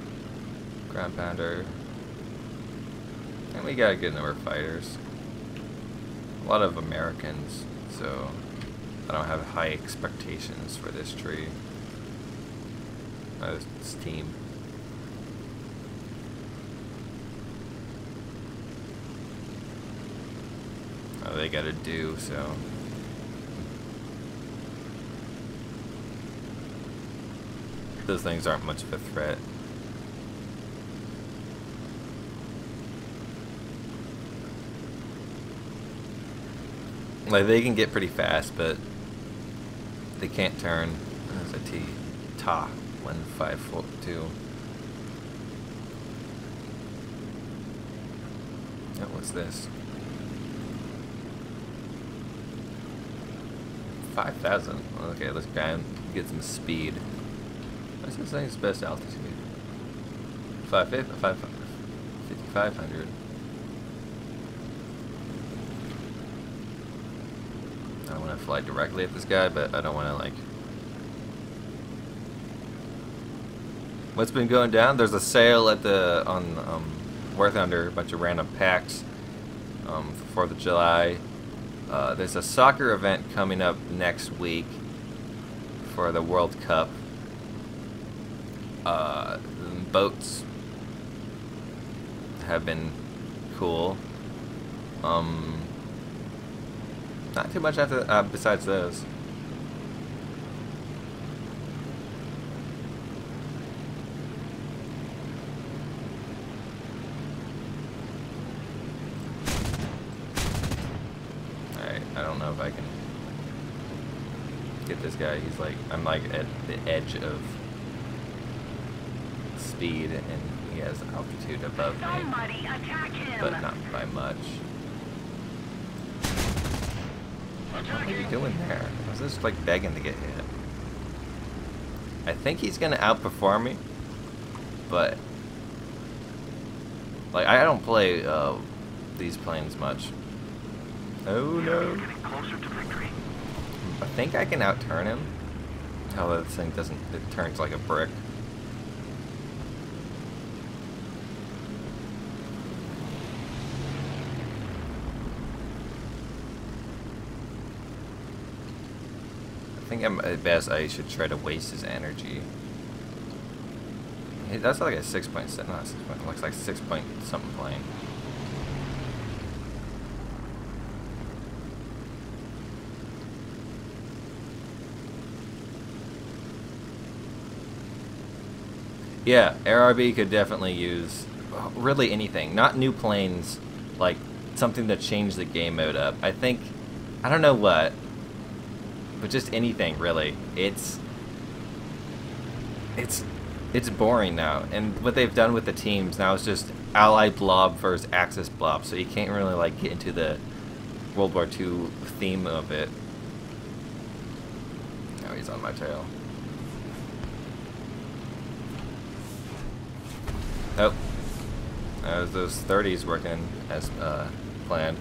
and we got a good number of fighters. A lot of Americans, so I don't have high expectations for this tree. This team. Oh, they gotta do so. Those things aren't much of a threat. Like, they can get pretty fast, but they can't turn. There's a Ta 1542. Oh, what's this? 5,000. Okay, let's try and get some speed. What's this thing's best altitude? 5,500. I don't want to fly directly at this guy, but I don't want to, like... What's been going down? There's a sale at the War Thunder, a bunch of random packs for 4th of July. There's a soccer event coming up next week for the World Cup. Boats have been cool. Not too much after besides those. Alright, I don't know if I can get this guy. He's like, I'm like at the edge of speed, and he has altitude above me, but not by much. What are you doing there? I was just like begging to get hit. I think he's gonna outperform me, but like I don't play these planes much. Oh no! I think I can outturn him. However, this thing doesn't. It turns like a brick. I think at best I should try to waste his energy. That's like a 6.7, not 6 point, it looks like 6 point something plane. Yeah, ARB could definitely use really anything, not new planes, like something to change the game mode up. I think, I don't know what, but just anything really. It's boring now, and what they've done with the teams now is just Allied blob versus Axis blob, so you can't really like get into the World War II theme of it. Now he's on my tail. Oh, those 30s working as planned.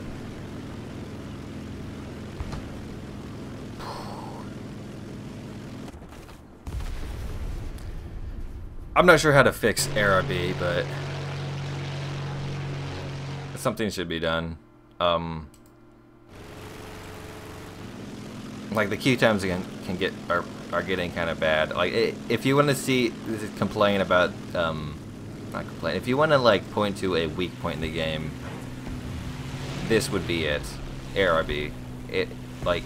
I'm not sure how to fix ARB, but something should be done. Like the queue times again are getting kind of bad. Like if you want to see complain about not complain. If you want to like point to a weak point in the game, this would be it. ARB. It like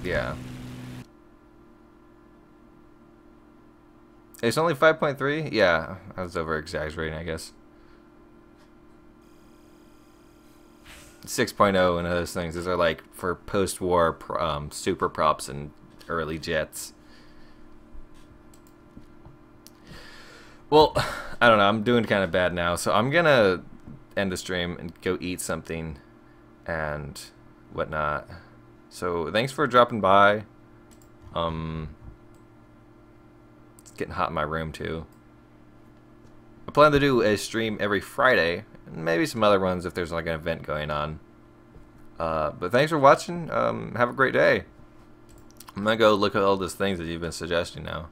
yeah. It's only 5.3? Yeah, I was over exaggerating, I guess. 6.0 and those things. Those are like for post-war super props and early jets. Well, I don't know. I'm doing kind of bad now, so I'm gonna end the stream and go eat something and whatnot. So thanks for dropping by. It's getting hot in my room too. I plan to do a stream every Friday, and maybe some other ones if there's like an event going on. But thanks for watching. Have a great day. I'm gonna go look at all those things that you've been suggesting now.